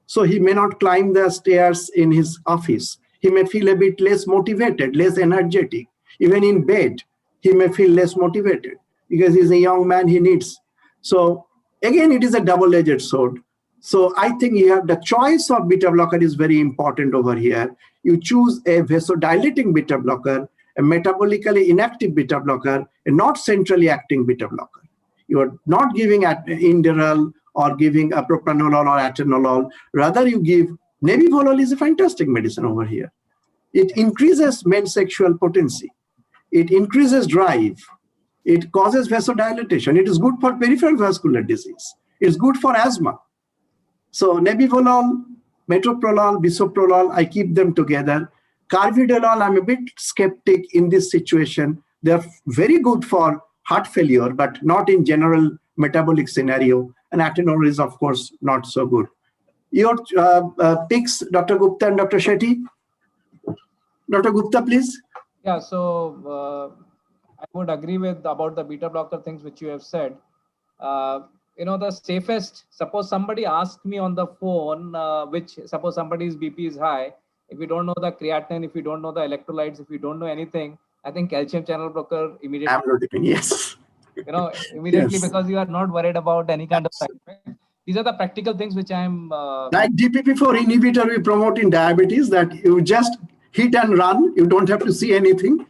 So he may not climb the stairs in his office. He may feel a bit less motivated, less energetic. Even in bed, he may feel less motivated because he's a young man, he needs. So again, it is a double-edged sword. So I think you have the choice of beta blocker is very important over here. You choose a vasodilating beta blocker, a metabolically inactive beta blocker, a not centrally acting beta blocker. You are not giving Inderal or giving a propranolol or atenolol. Rather, you give nebivolol is a fantastic medicine over here. It increases men's sexual potency. It increases drive. It causes vasodilatation. It is good for peripheral vascular disease. It's good for asthma. So nebivolol, metoprolol, bisoprolol, I keep them together. Carvedilol, I'm a bit skeptic in this situation. They're very good for heart failure, but not in general metabolic scenario. And atenolol is, of course, not so good. Your picks, Dr. Gupta and Dr. Sethi. Dr. Gupta, please. Yeah, so I would agree with about the beta blocker things which you have said. The safest, suppose somebody asked me on the phone, suppose somebody's BP is high, if you don't know the creatinine, if you don't know the electrolytes, if you don't know anything, I think calcium channel blocker immediately. Amlodipine, yes. Immediately Yes. Because you are not worried about any kind of side effect. These are the practical things which I'm. Like DPP4 inhibitor we promote in diabetes, that you just hit and run, you don't have to see anything.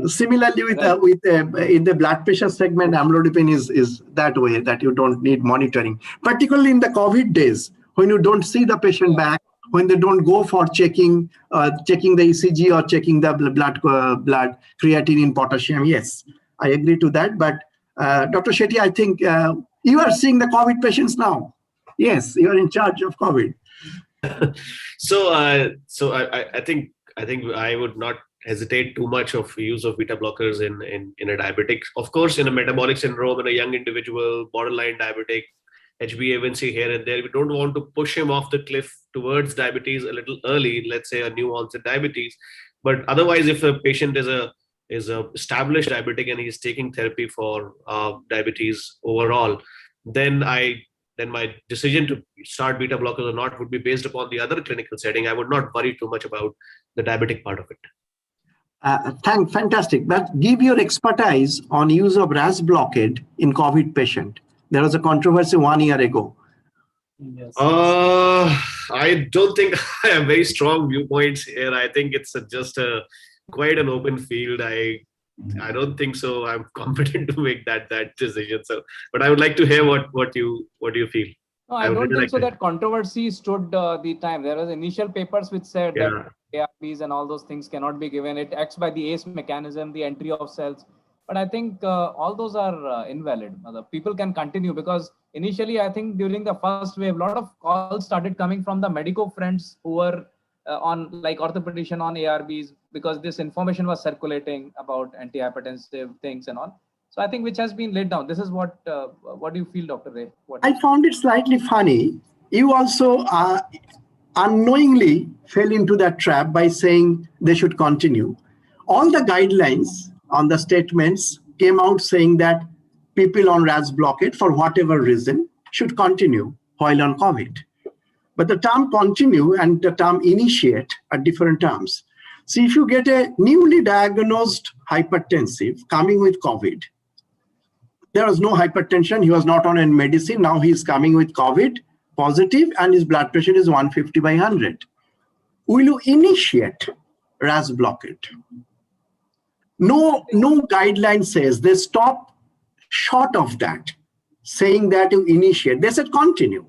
Similarly, in the blood pressure segment, amlodipine is that way, that you don't need monitoring. Particularly in the COVID days, when you don't see the patient back, when they don't go for checking the ECG or checking the blood creatinine, potassium. Yes, I agree to that. But Dr. Sethi, I think you are seeing the COVID patients now. Yes, you are in charge of COVID. So I think I would not hesitate too much of use of beta blockers in a diabetic. Of course, in a metabolic syndrome, in a young individual, borderline diabetic, HbA1c here and there. We don't want to push him off the cliff towards diabetes a little early, let's say a new onset diabetes. But otherwise, if a patient is a established diabetic and he's taking therapy for diabetes overall, then my decision to start beta blockers or not would be based upon the other clinical setting. I would not worry too much about the diabetic part of it. Fantastic. But give your expertise on use of RAS blockade in COVID patient. There was a controversy 1 year ago. Yes. I don't think I have very strong viewpoints here. I think it's just quite an open field. I don't think so. I'm competent to make that decision. So, but I would like to hear what you feel. No, I don't think so. That controversy stood the time. There was initial papers which said that ARBs and all those things cannot be given. It acts by the ACE mechanism, the entry of cells. But I think all those are invalid. People can continue because initially, I think during the first wave, a lot of calls started coming from the medico friends who were on like orthopedician on ARBs because this information was circulating about antihypertensive things and all. So I think which has been laid down. This is what do you feel, Dr. Ray? I found it slightly funny. You also unknowingly fell into that trap by saying they should continue. All the guidelines on the statements came out saying that people on RAS blockade for whatever reason should continue while on COVID. But the term continue and the term initiate are different terms. So if you get a newly diagnosed hypertensive coming with COVID, there was no hypertension, he was not on any medicine, now he is coming with COVID positive and his blood pressure is 150/100. Will you initiate RAS blockade? No guideline says, they stop short of that, saying that you initiate. They said continue.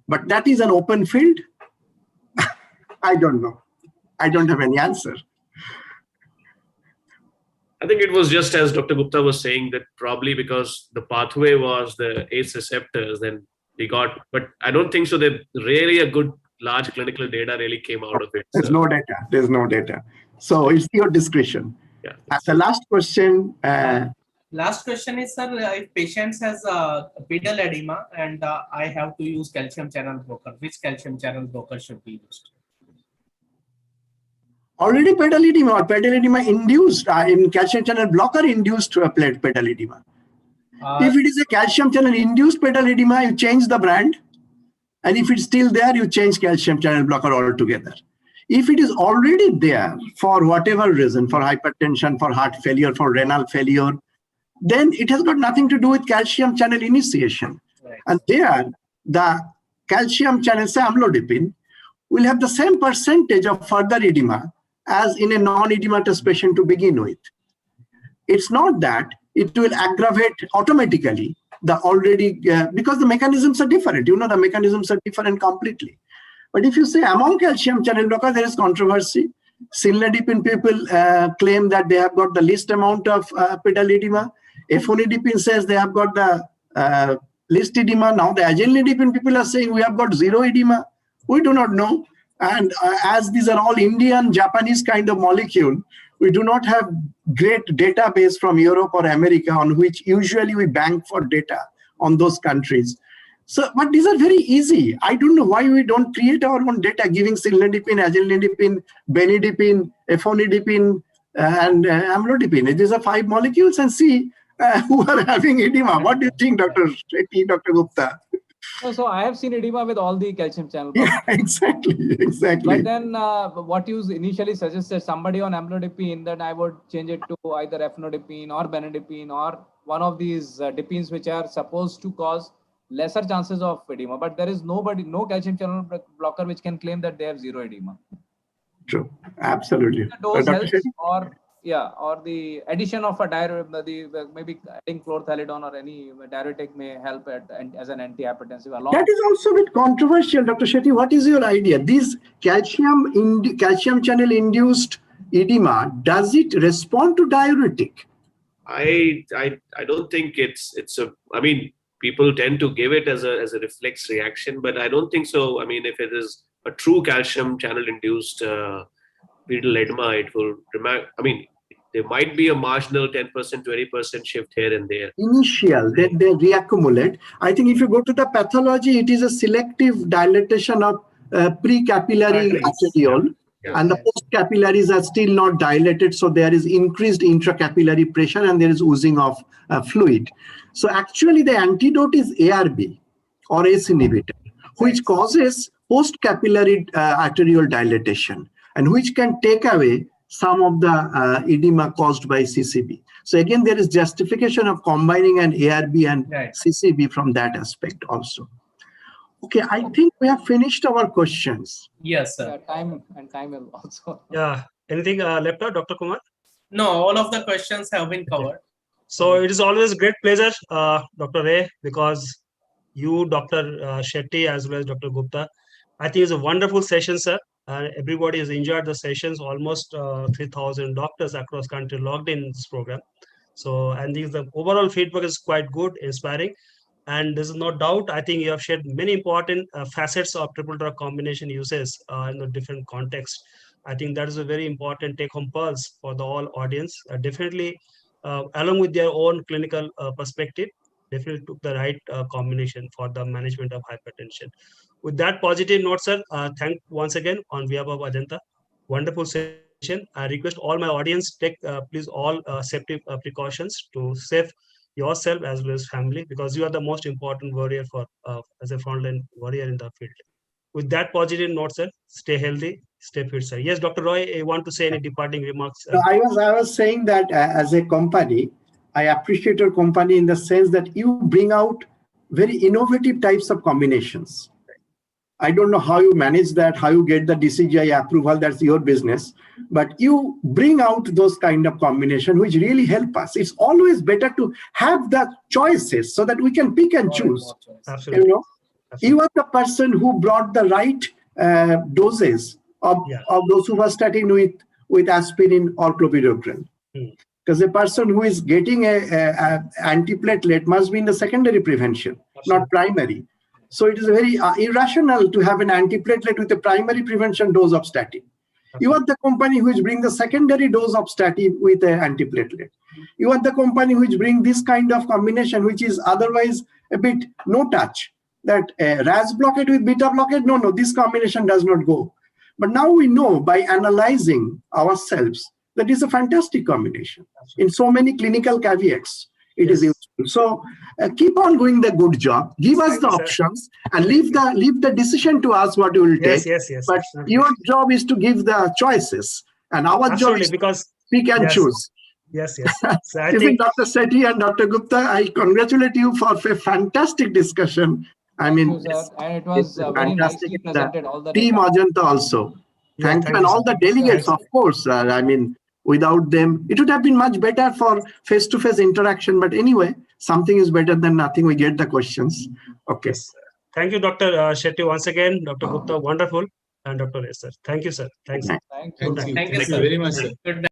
But that is an open field? I don't know. I don't have any answer. I think it was just as Dr. Gupta was saying that probably because the pathway was the ACE receptors, then they got, but I don't think so that really a good large clinical data really came out of it. There's no data. There's no data. So it's your discretion. Yeah. As the last question. Last question is, sir, if patients has pedal edema and I have to use calcium channel blocker, which calcium channel blocker should be used? Already pedal edema or pedal edema induced in calcium channel blocker induced pedal edema. If it is a calcium channel induced pedal edema, you change the brand. And if it's still there, you change calcium channel blocker altogether. If it is already there for whatever reason, for hypertension, for heart failure, for renal failure, then it has got nothing to do with calcium channel initiation. Right. And there, the calcium channel, say amlodipine, will have the same percentage of further edema as in a non-edematous patient to begin with. It's not that it will aggravate automatically the already, because the mechanisms are different. You know, the mechanisms are different completely. But if you say among calcium channel blockers, there is controversy. Cilnidipine people claim that they have got the least amount of pedal edema. Eflunidipine says they have got the least edema. Now the agenilidipine people are saying we have got zero edema. We do not know. And as these are all Indian, Japanese kind of molecule, we do not have great database from Europe or America on which usually we bank for data on those countries. So, but these are very easy. I don't know why we don't create our own data giving cilnidipine, agenilidipine, benidipine, eflunidipine, and amlodipine. These are 5 molecules and see who are having edema. What do you think, Dr. Sethi, Dr. Gupta? So I have seen edema with all the calcium channel. Yeah, exactly. But then what you initially suggested, somebody on amlodipine, then I would change it to either eflunidipine or benidipine or one of these dipines which are supposed to cause lesser chances of edema. But there is no calcium channel blocker which can claim that they have zero edema. True, absolutely. The dose helps, or the addition of a diuretic, maybe adding chlorthalidone or any diuretic may help as an antihypertensive along. That is also a bit controversial, Dr. Sethi. What is your idea? These calcium channel induced edema, does it respond to diuretic? I don't think it's a, I mean, people tend to give it as a reflex reaction, but I don't think so. I mean, if it is a true calcium channel induced pedal edema, it will, I mean, there might be a marginal 10%, 20% shift here and there. Initial, they reaccumulate. I think if you go to the pathology, it is a selective dilatation of pre-capillary arteriole. Yeah. And the post-capillaries are still not dilated, so there is increased intracapillary pressure and there is oozing of fluid. So actually the antidote is ARB or ACE inhibitor, which causes post-capillary arterial dilatation and which can take away some of the edema caused by CCB. So again, there is justification of combining an ARB and CCB from that aspect also. Okay, I think we have finished our questions. Yes, sir. Yeah, time will also. Yeah. Anything left out, Dr. Kumar? No, all of the questions have been covered. So it is always a great pleasure, Dr. Ray, because you, Dr. Shetty, as well as Dr. Gupta, I think it's a wonderful session, sir. Everybody has enjoyed the sessions. Almost 3,000 doctors across country logged in this program. So, and the overall feedback is quite good, inspiring. And there's no doubt, I think you have shared many important facets of triple drug combination uses in the different contexts. I think that is a very important take-home pulse for the all audience. Definitely, along with their own clinical perspective, definitely took the right combination for the management of hypertension. With that positive note, sir, thank once again on behalf of Ajanta. Wonderful session. I request all my audience take please all safety precautions to save yourself as well as family, because you are the most important warrior for as a frontline warrior in the field. With that positive note, sir, stay healthy, stay fit, sir. Yes, Dr. Roy, you want to say any departing remarks? So I was saying that as a company, I appreciate your company in the sense that you bring out very innovative types of combinations. I don't know how you manage that, how you get the DCGI approval, that's your business. But you bring out those kind of combination which really help us. It's always better to have the choices so that we can pick and choose. Absolutely. You know, you are the person who brought the right doses of rosuvastatin with aspirin or clopidogrel. Because the person who is getting a antiplatelet must be in the secondary prevention, not primary. So it is very irrational to have an antiplatelet with a primary prevention dose of statin. You are the company which bring the secondary dose of statin with an antiplatelet. You are the company which bring this kind of combination, which is otherwise a bit no touch. That RAS blockade with beta blockade, no, this combination does not go. But now we know by analyzing ourselves that is a fantastic combination. In so many clinical caveats, it is useful. So keep on doing the good job. Give us the options and leave the decision to us what you will take. Yes. But your job is to give the choices, and our job is because pick and choose. Yes. So I Even think Dr. Sethi and Dr. Gupta, I congratulate you for a fantastic discussion. I mean, And it was very nicely presented. All the team Ajanta also. Thank you, and all the delegates, of course. I mean, without them, it would have been much better for face-to-face interaction. But anyway, something is better than nothing. We get the questions. Okay. Yes. Thank you, Dr. Shetty, once again. Dr. Gupta, wonderful. And Dr. Ray, sir. Thank you, sir. Thanks. Thank you. Thank you, sir. very much, sir. Good night.